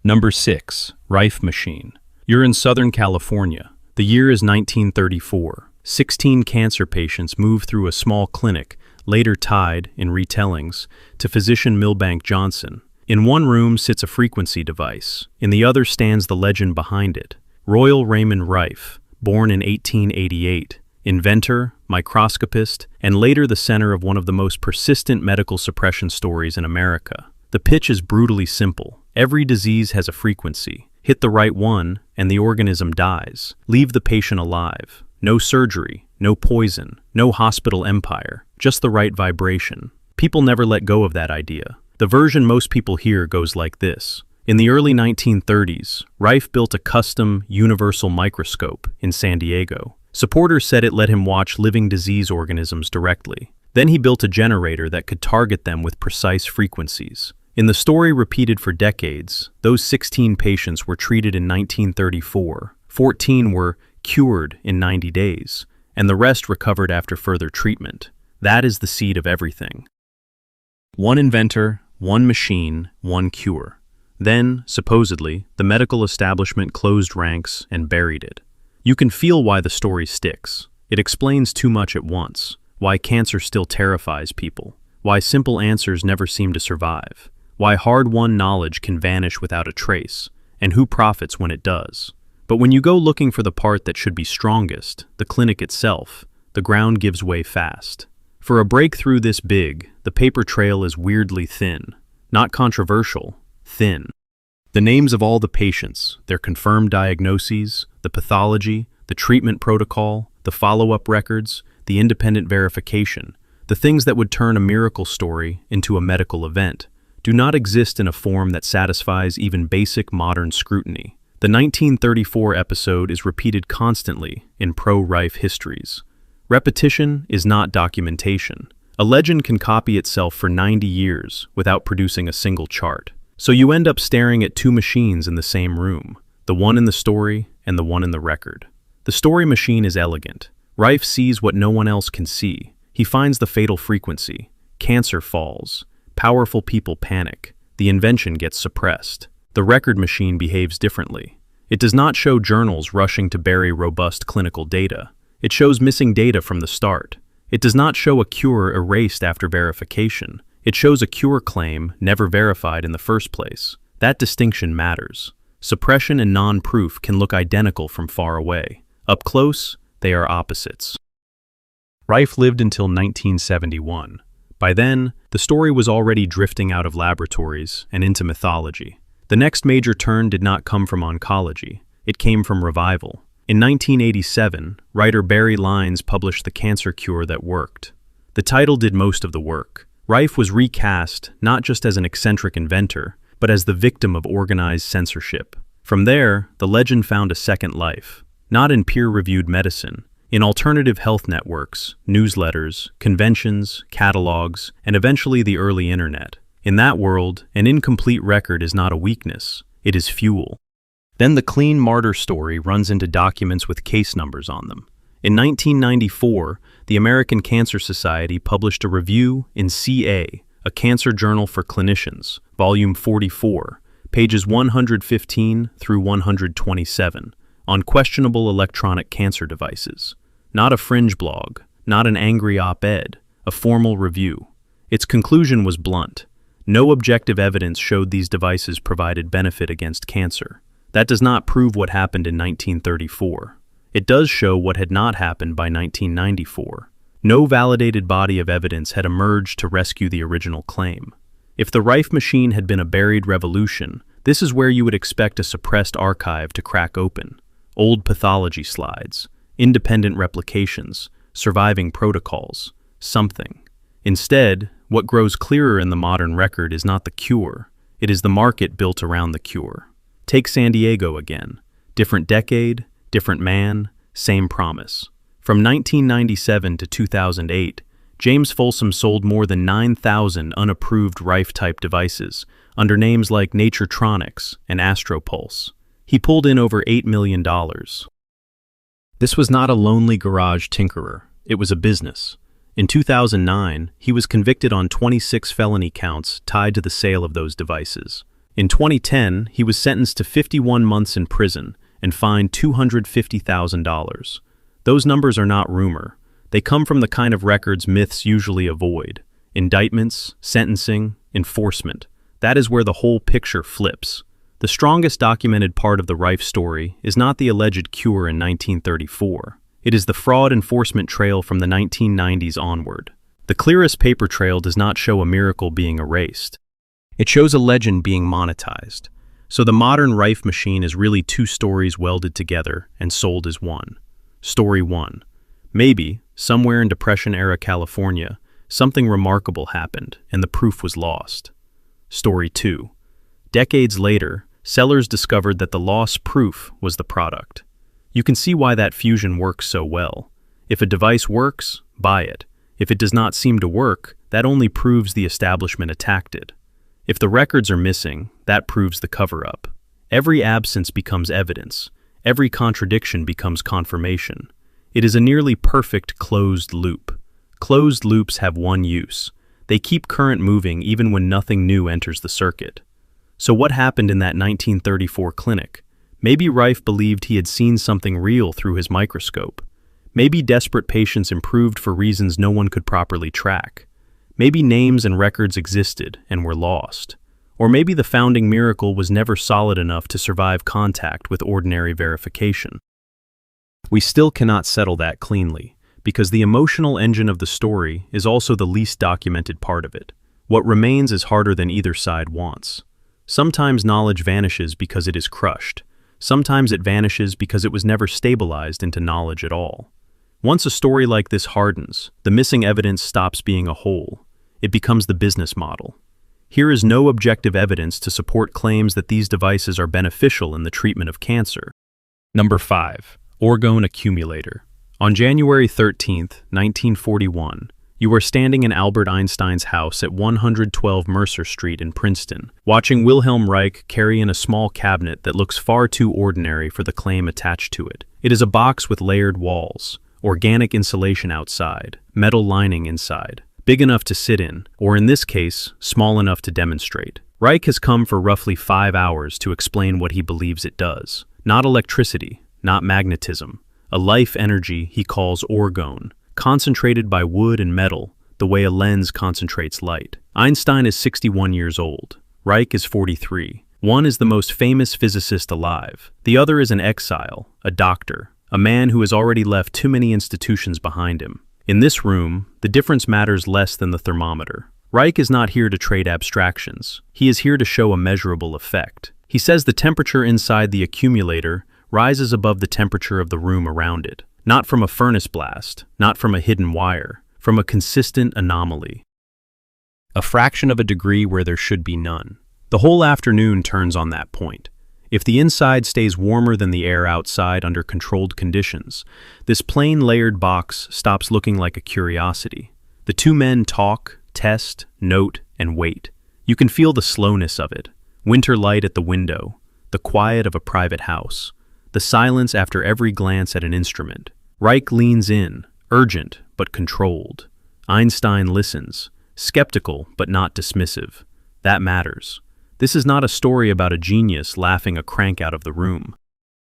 Number 6. Rife Machine. You're in Southern California. The year is 1934. 16 cancer patients move through a small clinic, later tied, in retellings, to physician Milbank Johnson. In one room sits a frequency device. In the other stands the legend behind it. Royal Raymond Rife, born in 1888, inventor, microscopist, and later the center of one of the most persistent medical suppression stories in America. The pitch is brutally simple. Every disease has a frequency. Hit the right one, and the organism dies. Leave the patient alive. No surgery, no poison, no hospital empire, just the right vibration. People never let go of that idea. The version most people hear goes like this. In the early 1930s, Rife built a custom, universal microscope in San Diego. Supporters said it let him watch living disease organisms directly. Then he built a generator that could target them with precise frequencies. In the story repeated for decades, those 16 patients were treated in 1934, 14 were cured in 90 days, and the rest recovered after further treatment. That is the seed of everything. One inventor, one machine, one cure. Then, supposedly, the medical establishment closed ranks and buried it. You can feel why the story sticks. It explains too much at once. Why cancer still terrifies people. Why simple answers never seem to survive. Why hard-won knowledge can vanish without a trace. And who profits when it does. But when you go looking for the part that should be strongest, the clinic itself, the ground gives way fast. For a breakthrough this big, the paper trail is weirdly thin. Not controversial, thin. The names of all the patients, their confirmed diagnoses, the pathology, the treatment protocol, the follow-up records, the independent verification, the things that would turn a miracle story into a medical event, do not exist in a form that satisfies even basic modern scrutiny. The 1934 episode is repeated constantly in pro-Rife histories. Repetition is not documentation. A legend can copy itself for 90 years without producing a single chart. So you end up staring at two machines in the same room, the one in the story and the one in the record. The story machine is elegant. Rife sees what no one else can see. He finds the fatal frequency. Cancer falls. Powerful people panic. The invention gets suppressed. The record machine behaves differently. It does not show journals rushing to bury robust clinical data. It shows missing data from the start. It does not show a cure erased after verification. It shows a cure claim never verified in the first place. That distinction matters. Suppression and non-proof can look identical from far away. Up close, they are opposites. Rife lived until 1971. By then, the story was already drifting out of laboratories and into mythology. The next major turn did not come from oncology. It came from revival. In 1987, writer Barry Lyons published The Cancer Cure That Worked. The title did most of the work. Rife was recast not just as an eccentric inventor, but as the victim of organized censorship. From there, the legend found a second life. Not in peer-reviewed medicine, in alternative health networks, newsletters, conventions, catalogs, and eventually the early internet. In that world, an incomplete record is not a weakness, it is fuel. Then the clean martyr story runs into documents with case numbers on them. In 1994, the American Cancer Society published a review in CA, a cancer journal for clinicians, volume 44, pages 115 through 127. On questionable electronic cancer devices. Not a fringe blog, not an angry op-ed, a formal review. Its conclusion was blunt. No objective evidence showed these devices provided benefit against cancer. That does not prove what happened in 1934. It does show what had not happened by 1994. No validated body of evidence had emerged to rescue the original claim. If the Rife machine had been a buried revolution, this is where you would expect a suppressed archive to crack open. Old pathology slides, independent replications, surviving protocols, something. Instead, what grows clearer in the modern record is not the cure, it is the market built around the cure. Take San Diego again. Different decade, different man, same promise. From 1997 to 2008, James Folsom sold more than 9,000 unapproved Rife-type devices under names like Naturetronics and Astropulse. He pulled in over $8 million. This was not a lonely garage tinkerer, it was a business. In 2009, he was convicted on 26 felony counts tied to the sale of those devices. In 2010, he was sentenced to 51 months in prison and fined $250,000. Those numbers are not rumor. They come from the kind of records myths usually avoid. Indictments, sentencing, enforcement. That is where the whole picture flips. The strongest documented part of the Rife story is not the alleged cure in 1934. It is the fraud enforcement trail from the 1990s onward. The clearest paper trail does not show a miracle being erased. It shows a legend being monetized. So the modern Rife machine is really two stories welded together and sold as one. Story 1. Maybe, somewhere in Depression-era California, something remarkable happened and the proof was lost. Story 2. Decades later, sellers discovered that the lost proof was the product. You can see why that fusion works so well. If a device works, buy it. If it does not seem to work, that only proves the establishment attacked it. If the records are missing, that proves the cover-up. Every absence becomes evidence. Every contradiction becomes confirmation. It is a nearly perfect closed loop. Closed loops have one use. They keep current moving even when nothing new enters the circuit. So what happened in that 1934 clinic? Maybe Rife believed he had seen something real through his microscope. Maybe desperate patients improved for reasons no one could properly track. Maybe names and records existed and were lost. Or maybe the founding miracle was never solid enough to survive contact with ordinary verification. We still cannot settle that cleanly, because the emotional engine of the story is also the least documented part of it. What remains is harder than either side wants. Sometimes knowledge vanishes because it is crushed. Sometimes it vanishes because it was never stabilized into knowledge at all. Once a story like this hardens, the missing evidence stops being a whole. It becomes the business model. Here is no objective evidence to support claims that these devices are beneficial in the treatment of cancer. Number 5. Orgone accumulator. On January 13, 1941, you are standing in Albert Einstein's house at 112 Mercer Street in Princeton, watching Wilhelm Reich carry in a small cabinet that looks far too ordinary for the claim attached to it. It is a box with layered walls, organic insulation outside, metal lining inside, big enough to sit in, or in this case, small enough to demonstrate. Reich has come for roughly 5 hours to explain what he believes it does. Not electricity, not magnetism, a life energy he calls orgone, concentrated by wood and metal, the way a lens concentrates light. Einstein is 61 years old. Reich is 43. One is the most famous physicist alive. The other is an exile, a doctor, a man who has already left too many institutions behind him. In this room, the difference matters less than the thermometer. Reich is not here to trade abstractions. He is here to show a measurable effect. He says the temperature inside the accumulator rises above the temperature of the room around it. Not from a furnace blast, not from a hidden wire, from a consistent anomaly. A fraction of a degree where there should be none. The whole afternoon turns on that point. If the inside stays warmer than the air outside under controlled conditions, this plain layered box stops looking like a curiosity. The two men talk, test, note, and wait. You can feel the slowness of it. Winter light at the window, the quiet of a private house, the silence after every glance at an instrument. Reich leans in, urgent but controlled. Einstein listens, skeptical but not dismissive. That matters. This is not a story about a genius laughing a crank out of the room.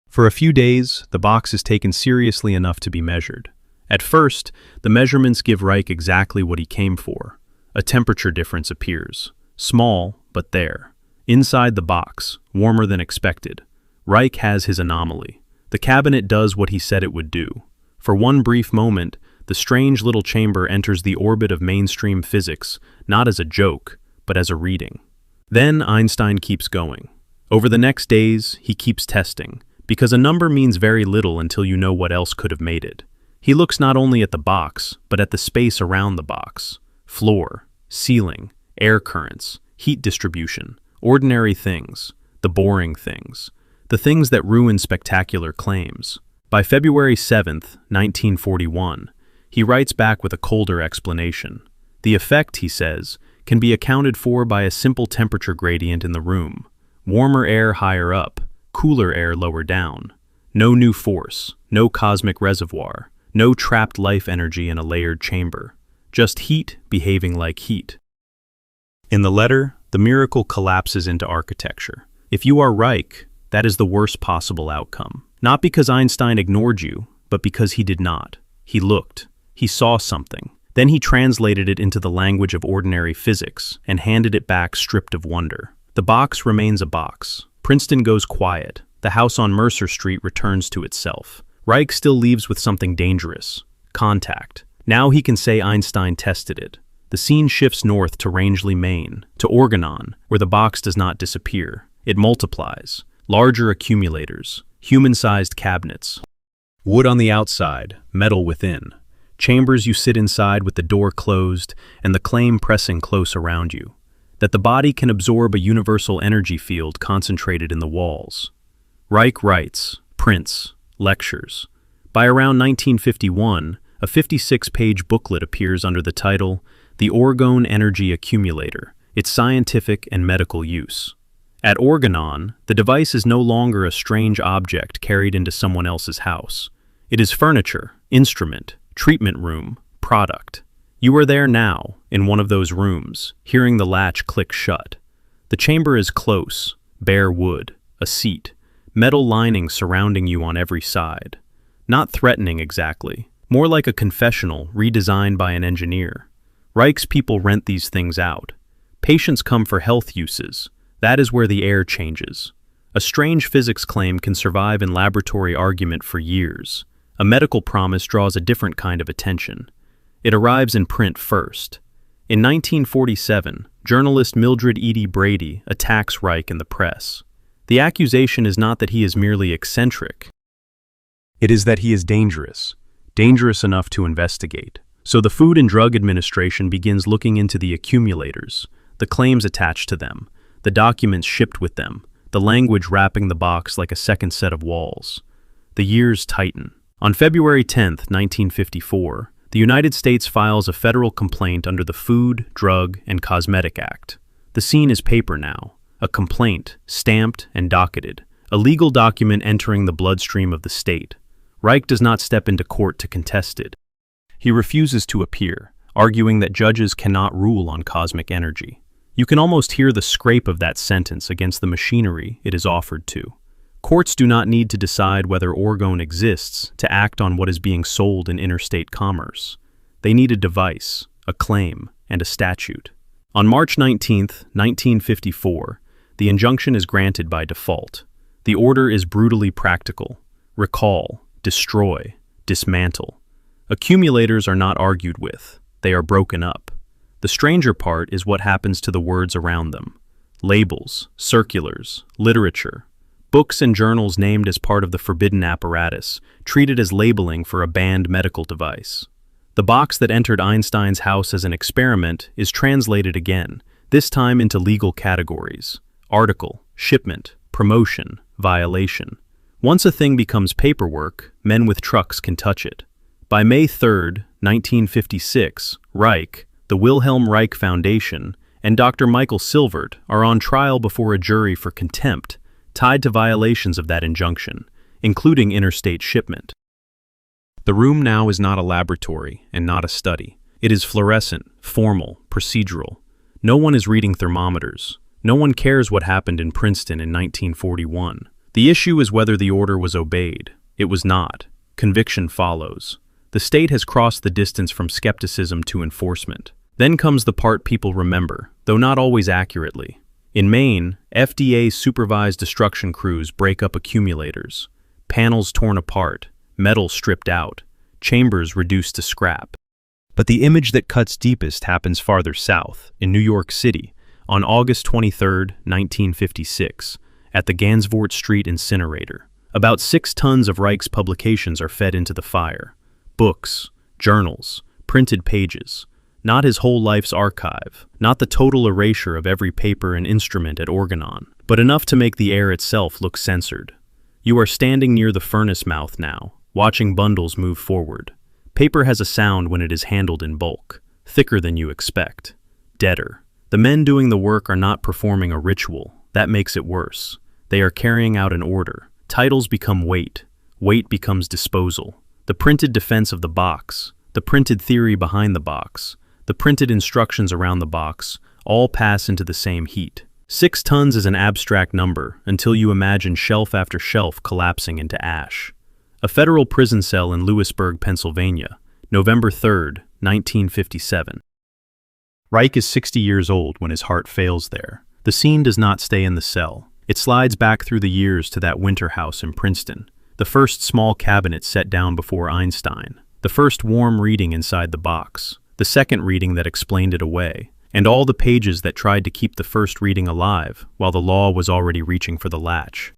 For a few days, the box is taken seriously enough to be measured. At first, the measurements give Reich exactly what he came for. A temperature difference appears. Small, but there. Inside the box, warmer than expected. Reich has his anomaly. The cabinet does what he said it would do. For one brief moment, the strange little chamber enters the orbit of mainstream physics, not as a joke, but as a reading. Then Einstein keeps going. Over the next days, he keeps testing, because a number means very little until you know what else could have made it. He looks not only at the box, but at the space around the box. Floor, ceiling, air currents, heat distribution, ordinary things, the boring things, the things that ruin spectacular claims. By February 7th, 1941, he writes back with a colder explanation. The effect, he says, can be accounted for by a simple temperature gradient in the room. Warmer air higher up, cooler air lower down. No new force, no cosmic reservoir, no trapped life energy in a layered chamber. Just heat behaving like heat. In the letter, the miracle collapses into architecture. If you are Reich, that is the worst possible outcome. Not because Einstein ignored you, but because he did not. He looked. He saw something. Then he translated it into the language of ordinary physics and handed it back stripped of wonder. The box remains a box. Princeton goes quiet. The house on Mercer Street returns to itself. Reich still leaves with something dangerous. Contact. Now he can say Einstein tested it. The scene shifts north to Rangeley, Maine, to Orgonon, where the box does not disappear. It multiplies. Larger accumulators, human-sized cabinets. Wood on the outside, metal within. Chambers you sit inside with the door closed and the claim pressing close around you. That the body can absorb a universal energy field concentrated in the walls. Reich writes, prints, lectures. By around 1951, a 56-page booklet appears under the title, The Orgone Energy Accumulator, Its Scientific and Medical Use. At Orgonon, the device is no longer a strange object carried into someone else's house. It is furniture, instrument, treatment room, product. You are there now, in one of those rooms, hearing the latch click shut. The chamber is close, bare wood, a seat, metal lining surrounding you on every side. Not threatening exactly, more like a confessional redesigned by an engineer. Reich's people rent these things out. Patients come for health uses. That is where the air changes. A strange physics claim can survive in laboratory argument for years. A medical promise draws a different kind of attention. It arrives in print first. In 1947, journalist Mildred Edie Brady attacks Reich in the press. The accusation is not that he is merely eccentric. It is that he is dangerous enough to investigate. So the Food and Drug Administration begins looking into the accumulators, the claims attached to them, the documents shipped with them, the language wrapping the box like a second set of walls. The years tighten. On February 10, 1954, the United States files a federal complaint under the Food, Drug, and Cosmetic Act. The scene is paper now, a complaint, stamped and docketed, a legal document entering the bloodstream of the state. Reich does not step into court to contest it. He refuses to appear, arguing that judges cannot rule on cosmic energy. You can almost hear the scrape of that sentence against the machinery it is offered to. Courts do not need to decide whether orgone exists to act on what is being sold in interstate commerce. They need a device, a claim, and a statute. On March 19, 1954, the injunction is granted by default. The order is brutally practical. Recall, destroy, dismantle. Accumulators are not argued with. They are broken up. The stranger part is what happens to the words around them. Labels, circulars, literature. Books and journals named as part of the forbidden apparatus, treated as labeling for a banned medical device. The box that entered Einstein's house as an experiment is translated again, this time into legal categories: article, shipment, promotion, violation. Once a thing becomes paperwork, men with trucks can touch it. By May 3, 1956, Reich, the Wilhelm Reich Foundation, and Dr. Michael Silvert are on trial before a jury for contempt, tied to violations of that injunction, including interstate shipment. The room now is not a laboratory and not a study. It is fluorescent, formal, procedural. No one is reading thermometers. No one cares what happened in Princeton in 1941. The issue is whether the order was obeyed. It was not. Conviction follows. The state has crossed the distance from skepticism to enforcement. Then comes the part people remember, though not always accurately. In Maine, FDA-supervised destruction crews break up accumulators. Panels torn apart, metal stripped out, chambers reduced to scrap. But the image that cuts deepest happens farther south, in New York City, on August 23, 1956, at the Gansevoort Street incinerator. About 6 tons of Reich's publications are fed into the fire. Books, journals, printed pages. Not his whole life's archive, not the total erasure of every paper and instrument at Orgonon, but enough to make the air itself look censored. You are standing near the furnace mouth now, watching bundles move forward. Paper has a sound when it is handled in bulk, thicker than you expect, deader. The men doing the work are not performing a ritual. That makes it worse. They are carrying out an order. Titles become weight. Weight becomes disposal. The printed defense of the box, the printed theory behind the box, the printed instructions around the box, all pass into the same heat. 6 tons is an abstract number until you imagine shelf after shelf collapsing into ash. A federal prison cell in Lewisburg, Pennsylvania, November 3, 1957. Reich is 60 years old when his heart fails there. The scene does not stay in the cell. It slides back through the years to that winter house in Princeton, the first small cabinet set down before Einstein, the first warm reading inside the box, the second reading that explained it away, and all the pages that tried to keep the first reading alive while the law was already reaching for the latch.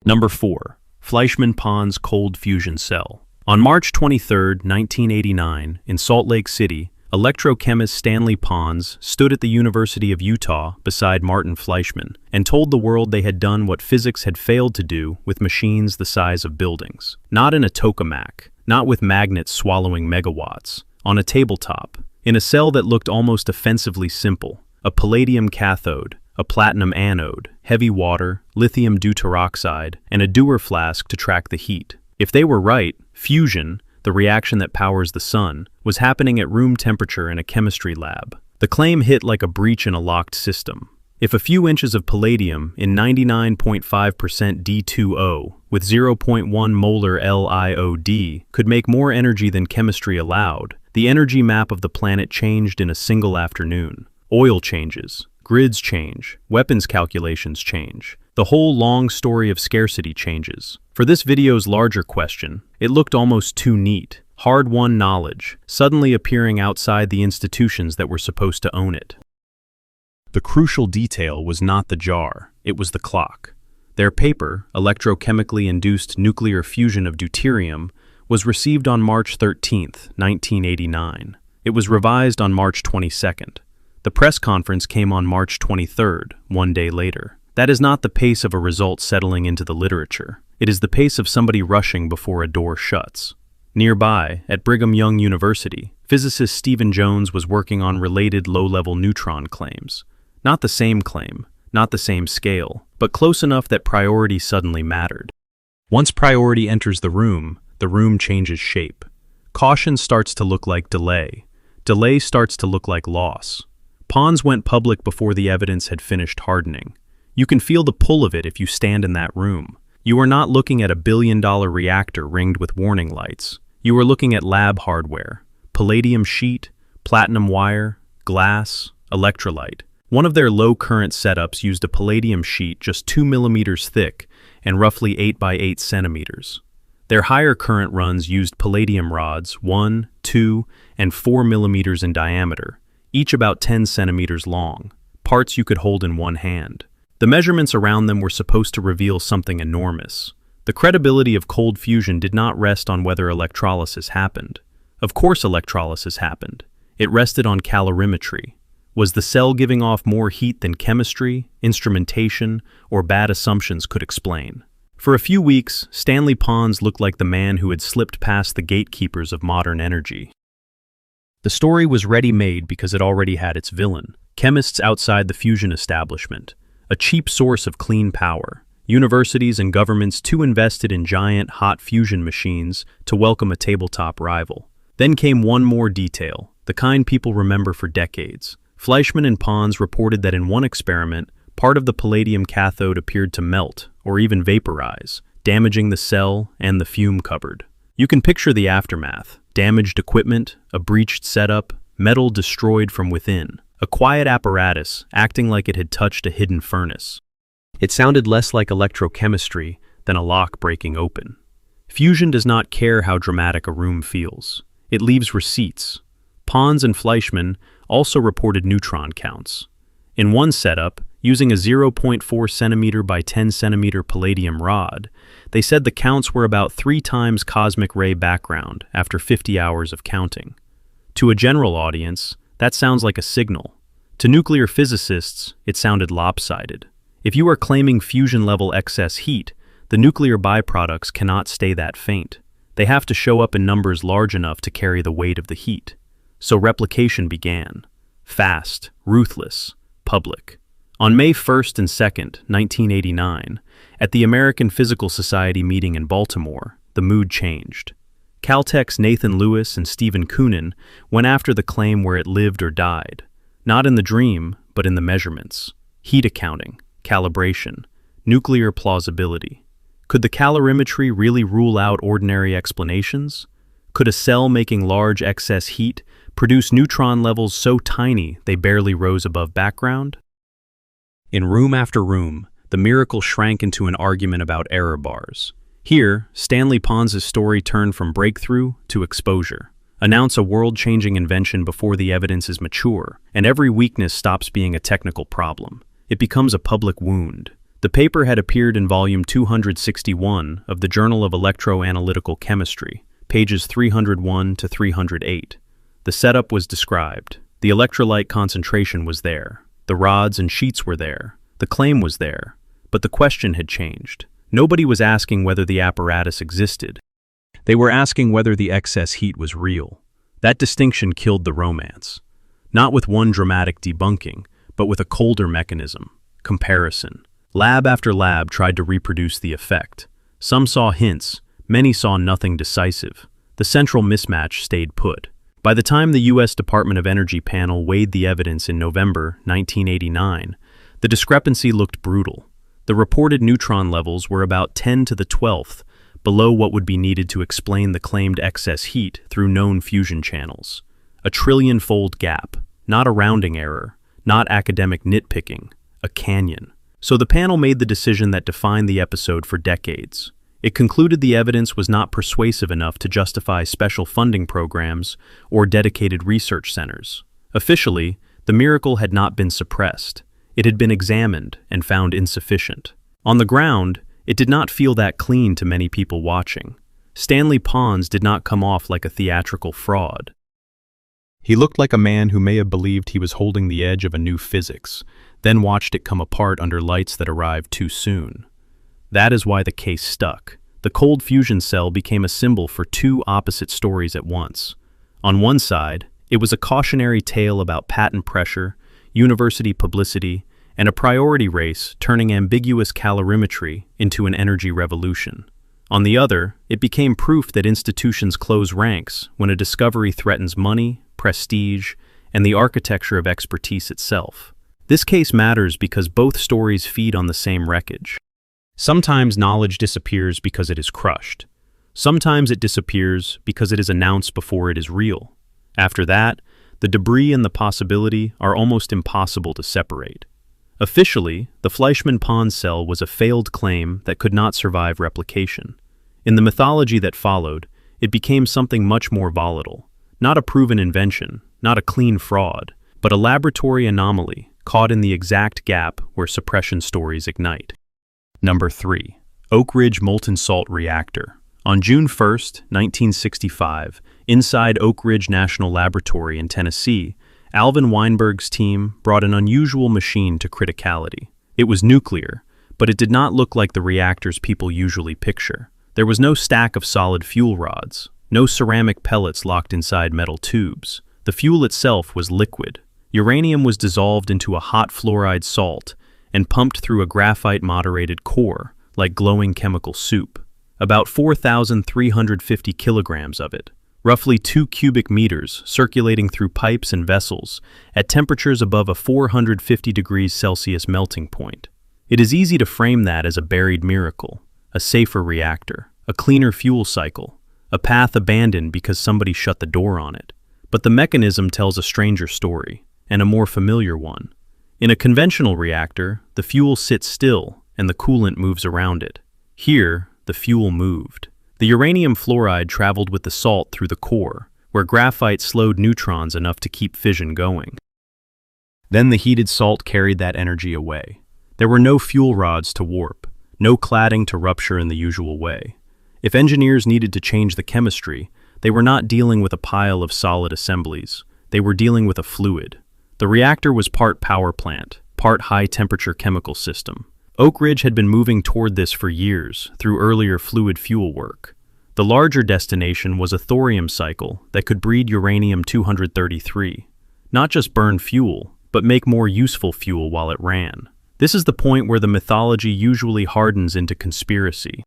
Number 4. Fleischmann-Pons cold fusion cell. On March 23, 1989, in Salt Lake City, electrochemist Stanley Pons stood at the University of Utah beside Martin Fleischmann and told the world they had done what physics had failed to do with machines the size of buildings. Not in a tokamak, not with magnets swallowing megawatts, on a tabletop, in a cell that looked almost offensively simple, a palladium cathode, a platinum anode, heavy water, lithium deuteroxide, and a Dewar flask to track the heat. If they were right, fusion, the reaction that powers the sun, was happening at room temperature in a chemistry lab. The claim hit like a breach in a locked system. If a few inches of palladium in 99.5% D2O with 0.1 molar LiOD could make more energy than chemistry allowed, the energy map of the planet changed in a single afternoon. Oil changes, grids change, weapons calculations change. The whole long story of scarcity changes. For this video's larger question, it looked almost too neat. Hard-won knowledge, suddenly appearing outside the institutions that were supposed to own it. The crucial detail was not the jar, it was the clock. Their paper, Electrochemically Induced Nuclear Fusion of Deuterium, was received on March 13, 1989. It was revised on March 22nd. The press conference came on March 23rd, one day later. That is not the pace of a result settling into the literature. It is the pace of somebody rushing before a door shuts. Nearby, at Brigham Young University, physicist Stephen Jones was working on related low-level neutron claims. Not the same claim, not the same scale, but close enough that priority suddenly mattered. Once priority enters the room changes shape. Caution starts to look like delay. Delay starts to look like loss. Pons went public before the evidence had finished hardening. You can feel the pull of it if you stand in that room. You are not looking at a billion-dollar reactor ringed with warning lights. You are looking at lab hardware, palladium sheet, platinum wire, glass, electrolyte. One of their low-current setups used a palladium sheet just 2 millimeters thick and roughly 8 by 8 centimeters. Their higher current runs used palladium rods 1, 2, and 4 millimeters in diameter, each about 10 centimeters long, parts you could hold in one hand. The measurements around them were supposed to reveal something enormous. The credibility of cold fusion did not rest on whether electrolysis happened. Of course electrolysis happened. It rested on calorimetry. Was the cell giving off more heat than chemistry, instrumentation, or bad assumptions could explain? For a few weeks, Stanley Pons looked like the man who had slipped past the gatekeepers of modern energy. The story was ready-made because it already had its villain, chemists outside the fusion establishment. A cheap source of clean power, universities and governments too invested in giant, hot fusion machines to welcome a tabletop rival. Then came one more detail, the kind people remember for decades. Fleischmann and Pons reported that in one experiment, part of the palladium cathode appeared to melt, or even vaporize, damaging the cell and the fume cupboard. You can picture the aftermath: damaged equipment, a breached setup, metal destroyed from within. A quiet apparatus, acting like it had touched a hidden furnace. It sounded less like electrochemistry than a lock breaking open. Fusion does not care how dramatic a room feels. It leaves receipts. Pons and Fleischmann also reported neutron counts. In one setup, using a 0.4 centimeter by 10 centimeter palladium rod, they said the counts were about 3 times cosmic ray background after 50 hours of counting. To a general audience, that sounds like a signal. To nuclear physicists, it sounded lopsided. If you are claiming fusion-level excess heat, the nuclear byproducts cannot stay that faint. They have to show up in numbers large enough to carry the weight of the heat. So replication began. Fast, ruthless, public. On May 1st and 2nd, 1989, at the American Physical Society meeting in Baltimore, the mood changed. Caltech's Nathan Lewis and Stephen Koonin went after the claim where it lived or died, not in the dream, but in the measurements. Heat accounting, calibration, nuclear plausibility. Could the calorimetry really rule out ordinary explanations? Could a cell making large excess heat produce neutron levels so tiny they barely rose above background? In room after room, the miracle shrank into an argument about error bars. Here, Stanley Pons' story turned from breakthrough to exposure. Announce a world-changing invention before the evidence is mature, and every weakness stops being a technical problem. It becomes a public wound. The paper had appeared in volume 261 of the Journal of Electroanalytical Chemistry, pages 301 to 308. The setup was described. The electrolyte concentration was there. The rods and sheets were there. The claim was there. But the question had changed. Nobody was asking whether the apparatus existed. They were asking whether the excess heat was real. That distinction killed the romance. Not with one dramatic debunking, but with a colder mechanism. Comparison. Lab after lab tried to reproduce the effect. Some saw hints. Many saw nothing decisive. The central mismatch stayed put. By the time the U.S. Department of Energy panel weighed the evidence in November 1989, the discrepancy looked brutal. The reported neutron levels were about 10 to the 12th, below what would be needed to explain the claimed excess heat through known fusion channels. A trillion-fold gap, not a rounding error, not academic nitpicking, a canyon. So the panel made the decision that defined the episode for decades. It concluded the evidence was not persuasive enough to justify special funding programs or dedicated research centers. Officially, the miracle had not been suppressed. It had been examined and found insufficient. On the ground, it did not feel that clean to many people watching. Stanley Pons did not come off like a theatrical fraud. He looked like a man who may have believed he was holding the edge of a new physics, then watched it come apart under lights that arrived too soon. That is why the case stuck. The cold fusion cell became a symbol for two opposite stories at once. On one side, it was a cautionary tale about patent pressure, university publicity, and a priority race turning ambiguous calorimetry into an energy revolution. On the other, it became proof that institutions close ranks when a discovery threatens money, prestige, and the architecture of expertise itself. This case matters because both stories feed on the same wreckage. Sometimes knowledge disappears because it is crushed. Sometimes it disappears because it is announced before it is real. After that, the debris and the possibility are almost impossible to separate. Officially, the Fleischmann-Pons cell was a failed claim that could not survive replication. In the mythology that followed, it became something much more volatile. Not a proven invention, not a clean fraud, but a laboratory anomaly caught in the exact gap where suppression stories ignite. Number 3. Oak Ridge molten-salt reactor. On June 1, 1965, inside Oak Ridge National Laboratory in Tennessee, Alvin Weinberg's team brought an unusual machine to criticality. It was nuclear, but it did not look like the reactors people usually picture. There was no stack of solid fuel rods, no ceramic pellets locked inside metal tubes. The fuel itself was liquid. Uranium was dissolved into a hot fluoride salt and pumped through a graphite-moderated core, like glowing chemical soup. About 4,350 kilograms of it, roughly 2 cubic meters, circulating through pipes and vessels at temperatures above a 450 degrees Celsius melting point. It is easy to frame that as a buried miracle, a safer reactor, a cleaner fuel cycle, a path abandoned because somebody shut the door on it. But the mechanism tells a stranger story, and a more familiar one. In a conventional reactor, the fuel sits still and the coolant moves around it. Here, the fuel moved. The uranium fluoride traveled with the salt through the core, where graphite slowed neutrons enough to keep fission going. Then the heated salt carried that energy away. There were no fuel rods to warp, no cladding to rupture in the usual way. If engineers needed to change the chemistry, they were not dealing with a pile of solid assemblies. They were dealing with a fluid. The reactor was part power plant, part high-temperature chemical system. Oak Ridge had been moving toward this for years through earlier fluid fuel work. The larger destination was a thorium cycle that could breed uranium-233. Not just burn fuel, but make more useful fuel while it ran. This is the point where the mythology usually hardens into conspiracy.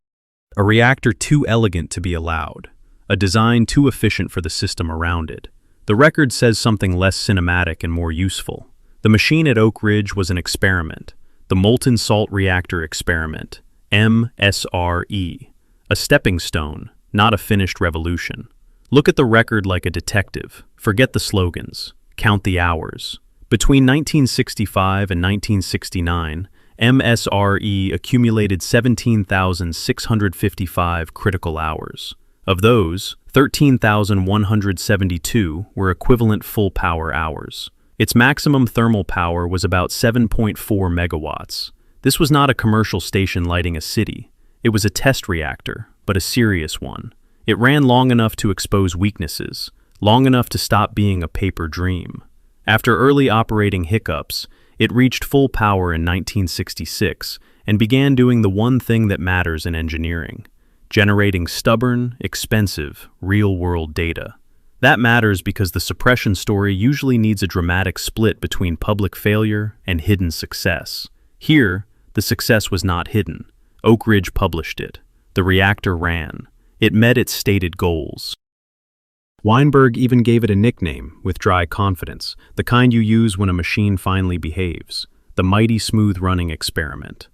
A reactor too elegant to be allowed. A design too efficient for the system around it. The record says something less cinematic and more useful. The machine at Oak Ridge was an experiment. The molten-salt reactor experiment, MSRE. A stepping stone, not a finished revolution. Look at the record like a detective. Forget the slogans. Count the hours. Between 1965 and 1969, MSRE accumulated 17,655 critical hours. Of those, 13,172 were equivalent full power hours. Its maximum thermal power was about 7.4 megawatts. This was not a commercial station lighting a city. It was a test reactor, but a serious one. It ran long enough to expose weaknesses, long enough to stop being a paper dream. After early operating hiccups, it reached full power in 1966 and began doing the one thing that matters in engineering: generating stubborn, expensive, real-world data. That matters because the suppression story usually needs a dramatic split between public failure and hidden success. Here, the success was not hidden. Oak Ridge published it. The reactor ran. It met its stated goals. Weinberg even gave it a nickname, with dry confidence, the kind you use when a machine finally behaves: the mighty smooth-running experiment.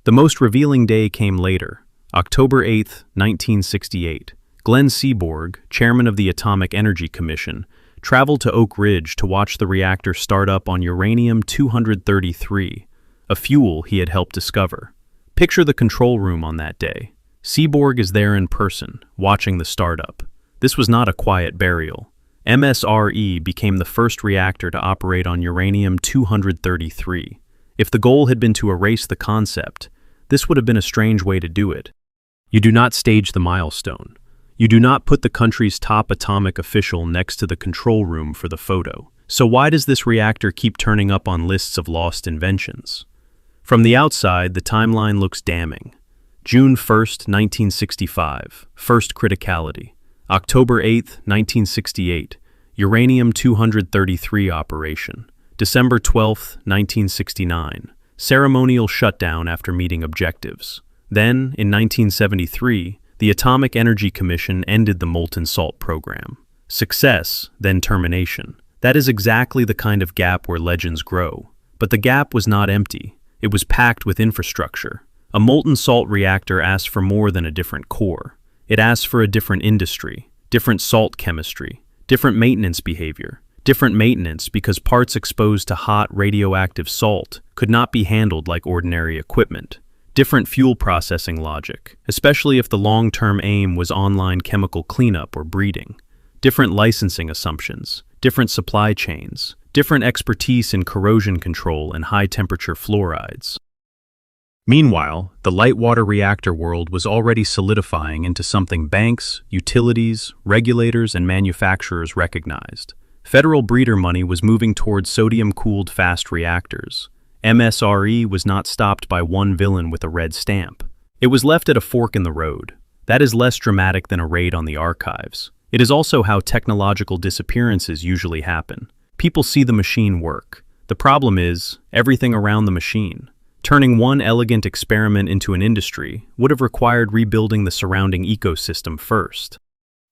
The most revealing day came later, October 8, 1968. Glenn Seaborg, chairman of the Atomic Energy Commission, traveled to Oak Ridge to watch the reactor start up on uranium-233, a fuel he had helped discover. Picture the control room on that day. Seaborg is there in person, watching the startup. This was not a quiet burial. MSRE became the first reactor to operate on uranium-233. If the goal had been to erase the concept, this would have been a strange way to do it. You do not stage the milestone. You do not put the country's top atomic official next to the control room for the photo. So why does this reactor keep turning up on lists of lost inventions? From the outside, the timeline looks damning. June 1st, 1965, first criticality. October 8th, 1968, uranium-233 operation. December 12th, 1969, ceremonial shutdown after meeting objectives. Then, in 1973, the Atomic Energy Commission ended the molten-salt program. Success, then termination. That is exactly the kind of gap where legends grow. But the gap was not empty. It was packed with infrastructure. A molten-salt reactor asks for more than a different core. It asks for a different industry, different salt chemistry, different maintenance behavior. Different maintenance because parts exposed to hot radioactive salt could not be handled like ordinary equipment. Different fuel processing logic, especially if the long-term aim was online chemical cleanup or breeding. Different licensing assumptions, different supply chains, different expertise in corrosion control and high-temperature fluorides. Meanwhile, the light water reactor world was already solidifying into something banks, utilities, regulators, and manufacturers recognized. Federal breeder money was moving towards sodium-cooled fast reactors. MSRE was not stopped by one villain with a red stamp. It was left at a fork in the road. That is less dramatic than a raid on the archives. It is also how technological disappearances usually happen. People see the machine work. The problem is everything around the machine. Turning one elegant experiment into an industry would have required rebuilding the surrounding ecosystem first.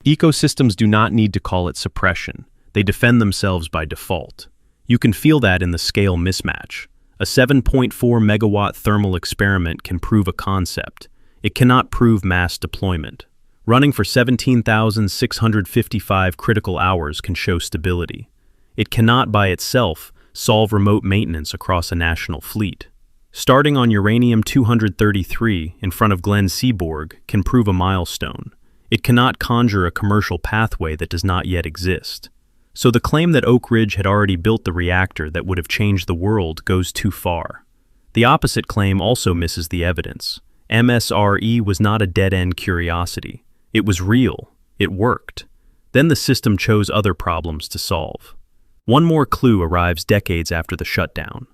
Ecosystems do not need to call it suppression. They defend themselves by default. You can feel that in the scale mismatch. A 7.4 megawatt thermal experiment can prove a concept. It cannot prove mass deployment. Running for 17,655 critical hours can show stability. It cannot by itself solve remote maintenance across a national fleet. Starting on uranium-233 in front of Glenn Seaborg can prove a milestone. It cannot conjure a commercial pathway that does not yet exist. So the claim that Oak Ridge had already built the reactor that would have changed the world goes too far. The opposite claim also misses the evidence. MSRE was not a dead-end curiosity. It was real. It worked. Then the system chose other problems to solve. One more clue arrives decades after the shutdown.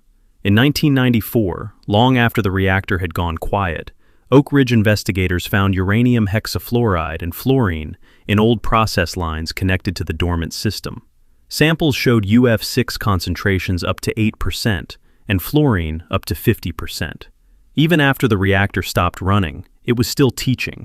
In 1994, long after the reactor had gone quiet, Oak Ridge investigators found uranium hexafluoride and fluorine in old process lines connected to the dormant system. Samples showed UF6 concentrations up to 8% and fluorine up to 50%. Even after the reactor stopped running, it was still teaching.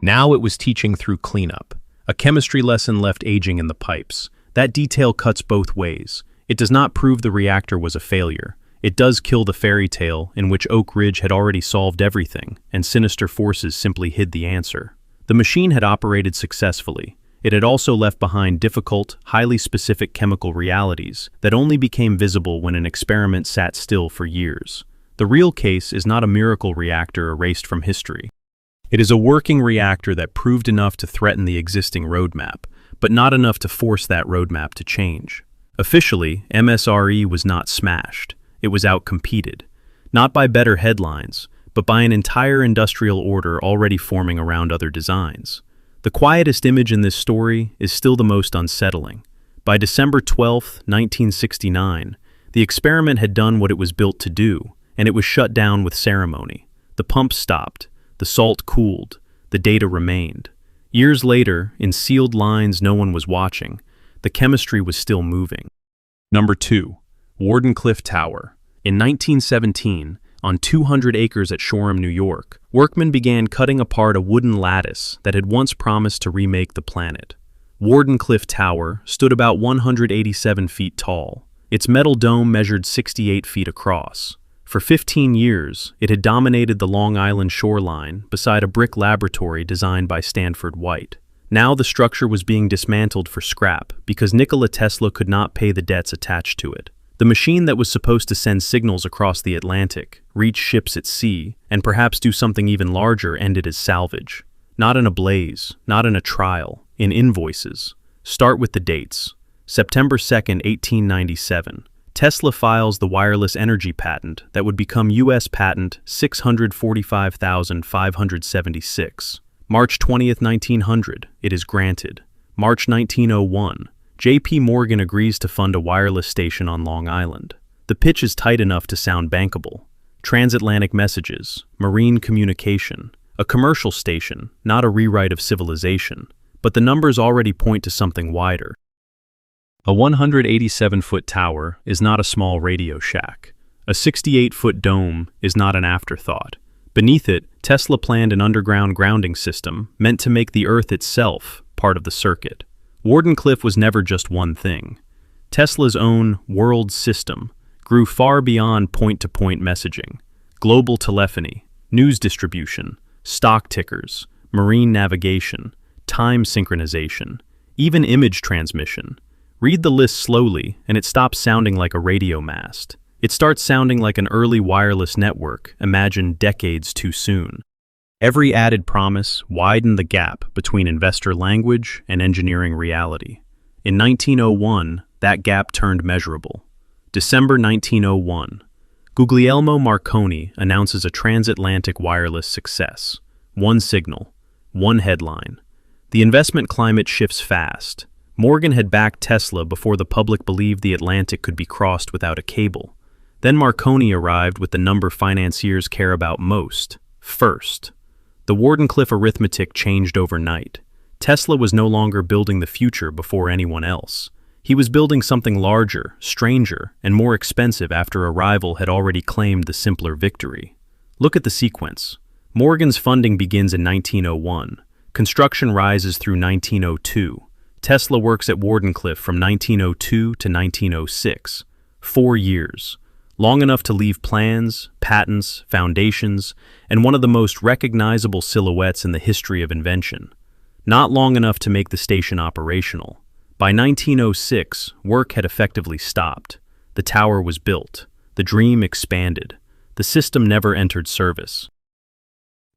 Now it was teaching through cleanup. A chemistry lesson left aging in the pipes. That detail cuts both ways. It does not prove the reactor was a failure. It does kill the fairy tale in which Oak Ridge had already solved everything, and sinister forces simply hid the answer. The machine had operated successfully. It had also left behind difficult, highly specific chemical realities that only became visible when an experiment sat still for years. The real case is not a miracle reactor erased from history. It is a working reactor that proved enough to threaten the existing roadmap, but not enough to force that roadmap to change. Officially, MSRE was not smashed. It was outcompeted, not by better headlines, but by an entire industrial order already forming around other designs. The quietest image in this story is still the most unsettling. By December 12, 1969, the experiment had done what it was built to do, and it was shut down with ceremony. The pumps stopped, the salt cooled, the data remained. Years later, in sealed lines no one was watching, the chemistry was still moving. Number 2. Wardenclyffe Tower. In 1917, on 200 acres at Shoreham, New York, workmen began cutting apart a wooden lattice that had once promised to remake the planet. Wardenclyffe Tower stood about 187 feet tall. Its metal dome measured 68 feet across. For 15 years, it had dominated the Long Island shoreline beside a brick laboratory designed by Stanford White. Now the structure was being dismantled for scrap because Nikola Tesla could not pay the debts attached to it. The machine that was supposed to send signals across the Atlantic, reach ships at sea, and perhaps do something even larger ended as salvage. Not in a blaze, not in a trial, in invoices. Start with the dates. September 2, 1897. Tesla files the wireless energy patent that would become U.S. Patent 645,576. March 20, 1900, it is granted. March 1901, J.P. Morgan agrees to fund a wireless station on Long Island. The pitch is tight enough to sound bankable. Transatlantic messages, marine communication, a commercial station, not a rewrite of civilization, but the numbers already point to something wider. A 187-foot tower is not a small Radio Shack. A 68-foot dome is not an afterthought. Beneath it, Tesla planned an underground grounding system meant to make the Earth itself part of the circuit. Wardenclyffe was never just one thing. Tesla's own world system grew far beyond point-to-point messaging, global telephony, news distribution, stock tickers, marine navigation, time synchronization, even image transmission. Read the list slowly, and it stops sounding like a radio mast. It starts sounding like an early wireless network, imagined decades too soon. Every added promise widened the gap between investor language and engineering reality. In 1901, that gap turned measurable. December 1901, Guglielmo Marconi announces a transatlantic wireless success. One signal, one headline. The investment climate shifts fast. Morgan had backed Tesla before the public believed the Atlantic could be crossed without a cable. Then Marconi arrived with the number financiers care about most, first. The Wardenclyffe arithmetic changed overnight. Tesla was no longer building the future before anyone else. He was building something larger, stranger, and more expensive after a rival had already claimed the simpler victory. Look at the sequence. Morgan's funding begins in 1901. Construction rises through 1902. Tesla works at Wardenclyffe from 1902 to 1906. 4 years. Long enough to leave plans, patents, foundations, and one of the most recognizable silhouettes in the history of invention. Not long enough to make the station operational. By 1906, work had effectively stopped. The tower was built. The dream expanded. The system never entered service.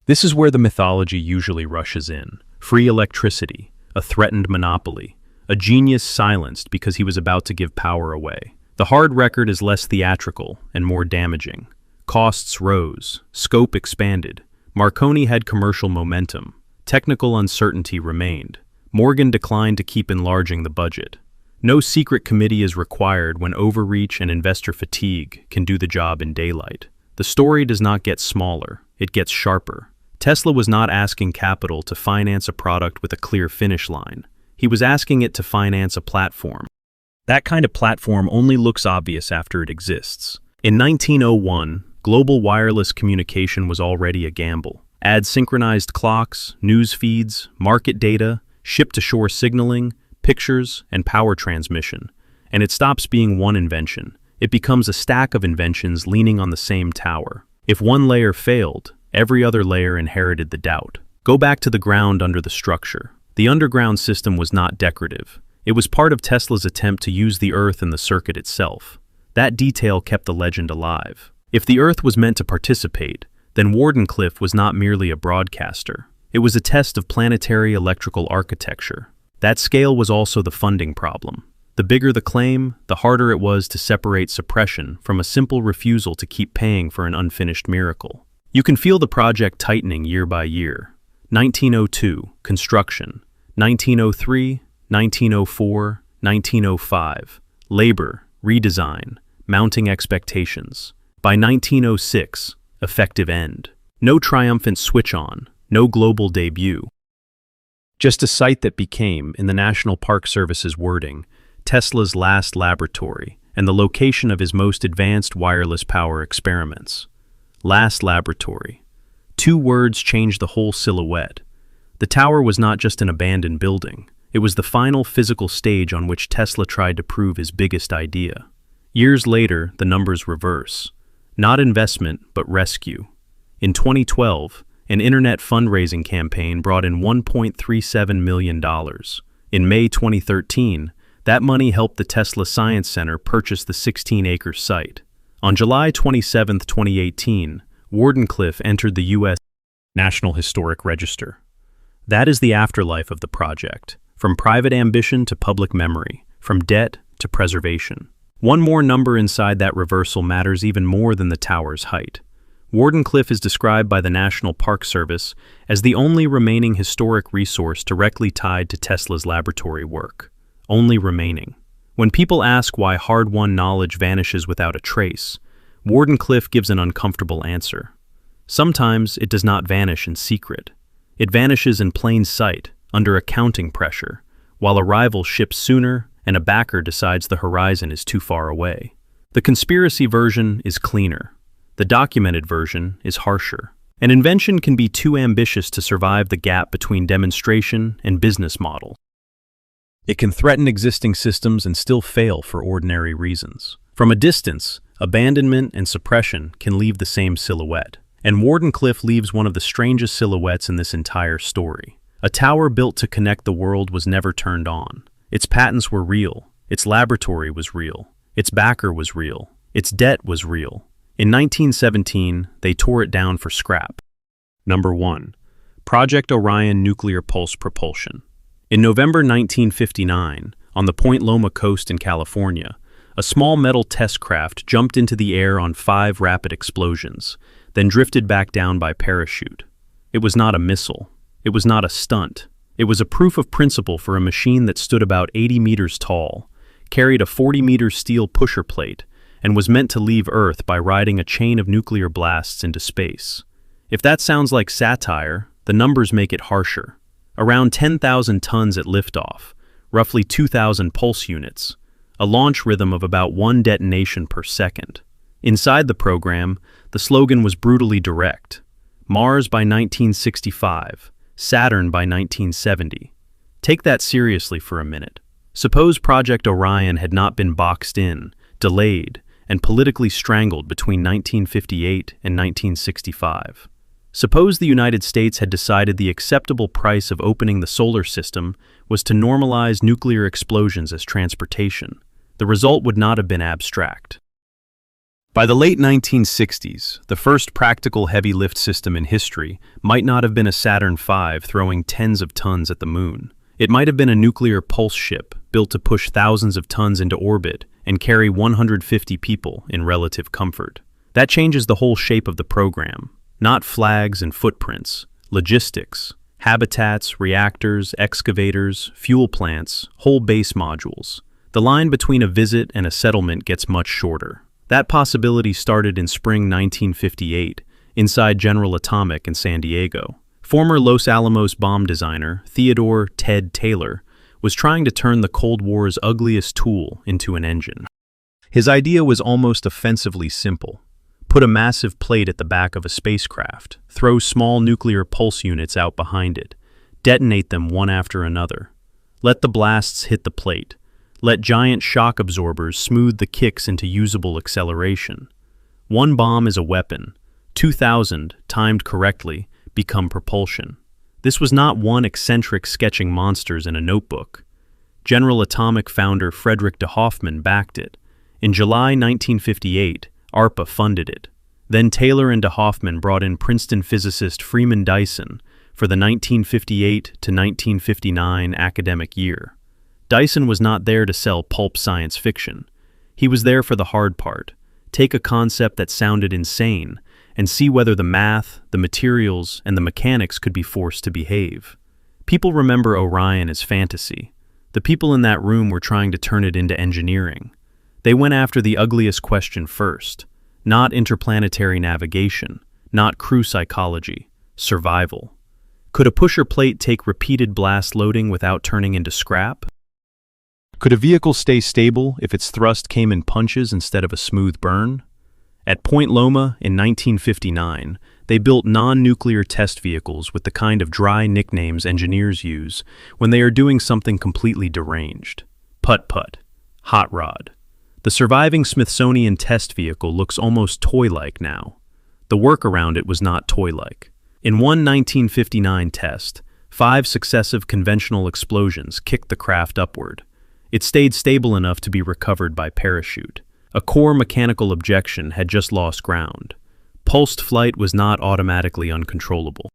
This is where the mythology usually rushes in. Free electricity. A threatened monopoly, a genius silenced because he was about to give power away. The hard record is less theatrical and more damaging. Costs rose, scope expanded. Marconi had commercial momentum. Technical uncertainty remained. Morgan declined to keep enlarging the budget. No secret committee is required when overreach and investor fatigue can do the job in daylight. The story does not get smaller, it gets sharper. Tesla was not asking capital to finance a product with a clear finish line. He was asking it to finance a platform. That kind of platform only looks obvious after it exists. In 1901, global wireless communication was already a gamble. Add synchronized clocks, news feeds, market data, ship-to-shore signaling, pictures, and power transmission. And it stops being one invention. It becomes a stack of inventions leaning on the same tower. If one layer failed, every other layer inherited the doubt. Go back to the ground under the structure. The underground system was not decorative. It was part of Tesla's attempt to use the Earth and the circuit itself. That detail kept the legend alive. If the Earth was meant to participate, then Wardenclyffe was not merely a broadcaster. It was a test of planetary electrical architecture. That scale was also the funding problem. The bigger the claim, the harder it was to separate suppression from a simple refusal to keep paying for an unfinished miracle. You can feel the project tightening year by year. 1902, construction. 1903, 1904, 1905, labor, redesign, mounting expectations. By 1906, effective end. No triumphant switch on, no global debut. Just a site that became, in the National Park Service's wording, Tesla's last laboratory and the location of his most advanced wireless power experiments. Last laboratory. 2 words changed the whole silhouette. The tower was not just an abandoned building. It was the final physical stage on which Tesla tried to prove his biggest idea. Years later, the numbers reverse. Not investment, but rescue. In 2012, an internet fundraising campaign brought in $1.37 million. In May 2013, that money helped the Tesla Science Center purchase the 16-acre site. On July 27, 2018, Wardenclyffe entered the U.S. National Historic Register. That is the afterlife of the project, from private ambition to public memory, from debt to preservation. One more number inside that reversal matters even more than the tower's height. Wardenclyffe is described by the National Park Service as the only remaining historic resource directly tied to Tesla's laboratory work. Only remaining. When people ask why hard-won knowledge vanishes without a trace, Wardenclyffe gives an uncomfortable answer. Sometimes it does not vanish in secret. It vanishes in plain sight, under accounting pressure, while a rival ships sooner and a backer decides the horizon is too far away. The conspiracy version is cleaner. The documented version is harsher. An invention can be too ambitious to survive the gap between demonstration and business model. It can threaten existing systems and still fail for ordinary reasons. From a distance, abandonment and suppression can leave the same silhouette. And Wardenclyffe leaves one of the strangest silhouettes in this entire story. A tower built to connect the world was never turned on. Its patents were real. Its laboratory was real. Its backer was real. Its debt was real. In 1917, they tore it down for scrap. Number 1. Project Orion Nuclear Pulse Propulsion. In November 1959, on the Point Loma coast in California, a small metal test craft jumped into the air on 5 rapid explosions, then drifted back down by parachute. It was not a missile. It was not a stunt. It was a proof of principle for a machine that stood about 80 meters tall, carried a 40-meter steel pusher plate, and was meant to leave Earth by riding a chain of nuclear blasts into space. If that sounds like satire, the numbers make it harsher. Around 10,000 tons at liftoff, roughly 2,000 pulse units, a launch rhythm of about 1 detonation per second. Inside the program, the slogan was brutally direct. Mars by 1965, Saturn by 1970. Take that seriously for a minute. Suppose Project Orion had not been boxed in, delayed, and politically strangled between 1958 and 1965. Suppose the United States had decided the acceptable price of opening the solar system was to normalize nuclear explosions as transportation. The result would not have been abstract. By the late 1960s, the first practical heavy lift system in history might not have been a Saturn V throwing tens of tons at the moon. It might have been a nuclear pulse ship built to push thousands of tons into orbit and carry 150 people in relative comfort. That changes the whole shape of the program. Not flags and footprints, logistics, habitats, reactors, excavators, fuel plants, whole base modules. The line between a visit and a settlement gets much shorter. That possibility started in spring 1958, inside General Atomic in San Diego. Former Los Alamos bomb designer Theodore "Ted" Taylor was trying to turn the Cold War's ugliest tool into an engine. His idea was almost offensively simple. Put a massive plate at the back of a spacecraft, throw small nuclear pulse units out behind it, detonate them one after another. Let the blasts hit the plate. Let giant shock absorbers smooth the kicks into usable acceleration. One bomb is a weapon. 2,000, timed correctly, become propulsion. This was not one eccentric sketching monsters in a notebook. General Atomic founder Frederick de Hoffman backed it. In July 1958, ARPA funded it. Then Taylor and de Hoffman brought in Princeton physicist Freeman Dyson for the 1958 to 1959 academic year. Dyson was not there to sell pulp science fiction. He was there for the hard part. Take a concept that sounded insane and see whether the math, the materials, and the mechanics could be forced to behave. People remember Orion as fantasy. The people in that room were trying to turn it into engineering. They went after the ugliest question first. Not interplanetary navigation, not crew psychology, survival. Could a pusher plate take repeated blast loading without turning into scrap? Could a vehicle stay stable if its thrust came in punches instead of a smooth burn? At Point Loma in 1959, they built non-nuclear test vehicles with the kind of dry nicknames engineers use when they are doing something completely deranged. Putt-putt, hot rod. The surviving Smithsonian test vehicle looks almost toy-like now. The work around it was not toy-like. In one 1959 test, 5 successive conventional explosions kicked the craft upward. It stayed stable enough to be recovered by parachute. A core mechanical objection had just lost ground. Pulsed flight was not automatically uncontrollable.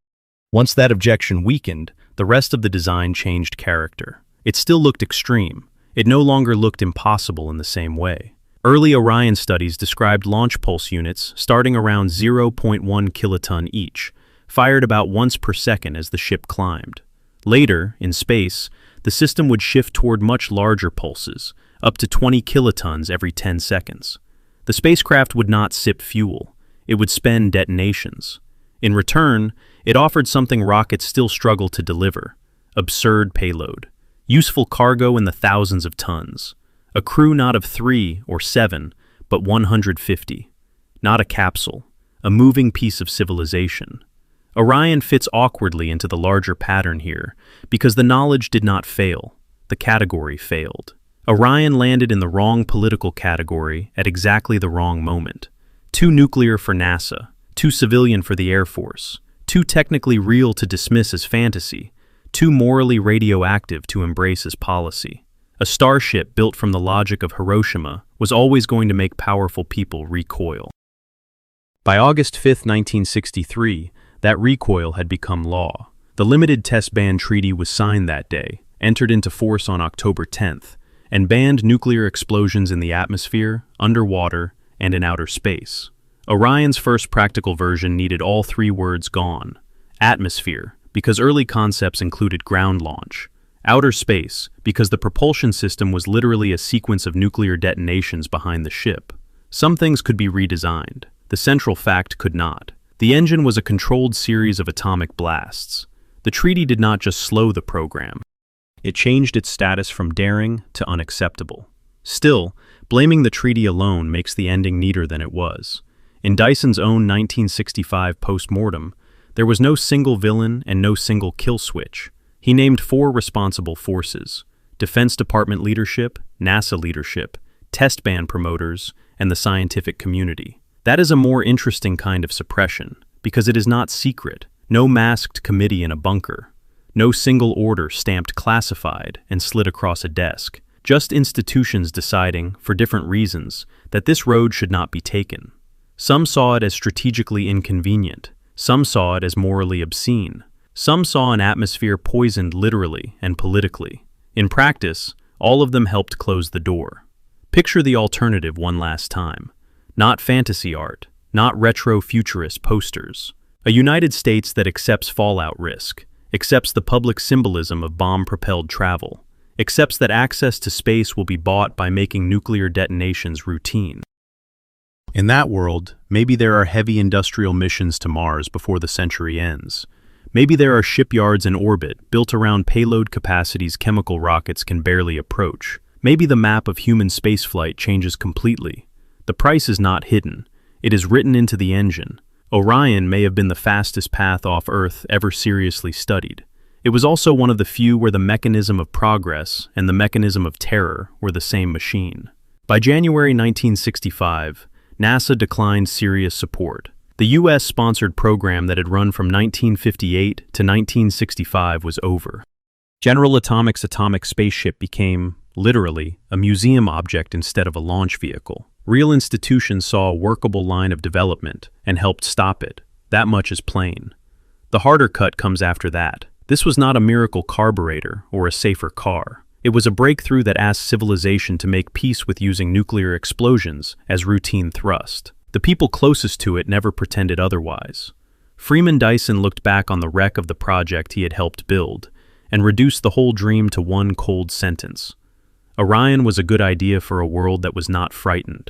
Once that objection weakened, the rest of the design changed character. It still looked extreme. It no longer looked impossible in the same way. Early Orion studies described launch pulse units starting around 0.1 kiloton each, fired about once per second as the ship climbed. Later, in space, the system would shift toward much larger pulses, up to 20 kilotons every 10 seconds. The spacecraft would not sip fuel. It would spend detonations. In return, it offered something rockets still struggle to deliver: absurd payload. Useful cargo in the thousands of tons. A crew not of 3 or 7, but 150. Not a capsule, a moving piece of civilization. Orion fits awkwardly into the larger pattern here because the knowledge did not fail. The category failed. Orion landed in the wrong political category at exactly the wrong moment. Too nuclear for NASA, too civilian for the Air Force, too technically real to dismiss as fantasy, too morally radioactive to embrace as policy. A starship built from the logic of Hiroshima was always going to make powerful people recoil. By August 5, 1963, that recoil had become law. The Limited Test Ban Treaty was signed that day, entered into force on October 10th, and banned nuclear explosions in the atmosphere, underwater, and in outer space. Orion's first practical version needed all 3 words gone. Atmosphere, because early concepts included ground launch. Outer space, because the propulsion system was literally a sequence of nuclear detonations behind the ship. Some things could be redesigned. The central fact could not. The engine was a controlled series of atomic blasts. The treaty did not just slow the program. It changed its status from daring to unacceptable. Still, blaming the treaty alone makes the ending neater than it was. In Dyson's own 1965 post-mortem, there was no single villain and no single kill switch. He named 4 responsible forces: Defense Department leadership, NASA leadership, test ban promoters, and the scientific community. That is a more interesting kind of suppression, because it is not secret, no masked committee in a bunker, no single order stamped classified and slid across a desk, just institutions deciding, for different reasons, that this road should not be taken. Some saw it as strategically inconvenient, some saw it as morally obscene, some saw an atmosphere poisoned literally and politically. In practice, all of them helped close the door. Picture the alternative one last time. Not fantasy art, not retro-futurist posters. A United States that accepts fallout risk, accepts the public symbolism of bomb-propelled travel, accepts that access to space will be bought by making nuclear detonations routine. In that world, maybe there are heavy industrial missions to Mars before the century ends. Maybe there are shipyards in orbit built around payload capacities chemical rockets can barely approach. Maybe the map of human spaceflight changes completely. The price is not hidden. It is written into the engine. Orion may have been the fastest path off Earth ever seriously studied. It was also one of the few where the mechanism of progress and the mechanism of terror were the same machine. By January 1965, NASA declined serious support. The US-sponsored program that had run from 1958 to 1965 was over. General Atomics' atomic spaceship became, literally, a museum object instead of a launch vehicle. Real institutions saw a workable line of development and helped stop it. That much is plain. The harder cut comes after that. This was not a miracle carburetor or a safer car. It was a breakthrough that asked civilization to make peace with using nuclear explosions as routine thrust. The people closest to it never pretended otherwise. Freeman Dyson looked back on the wreck of the project he had helped build and reduced the whole dream to one cold sentence. Orion was a good idea for a world that was not frightened.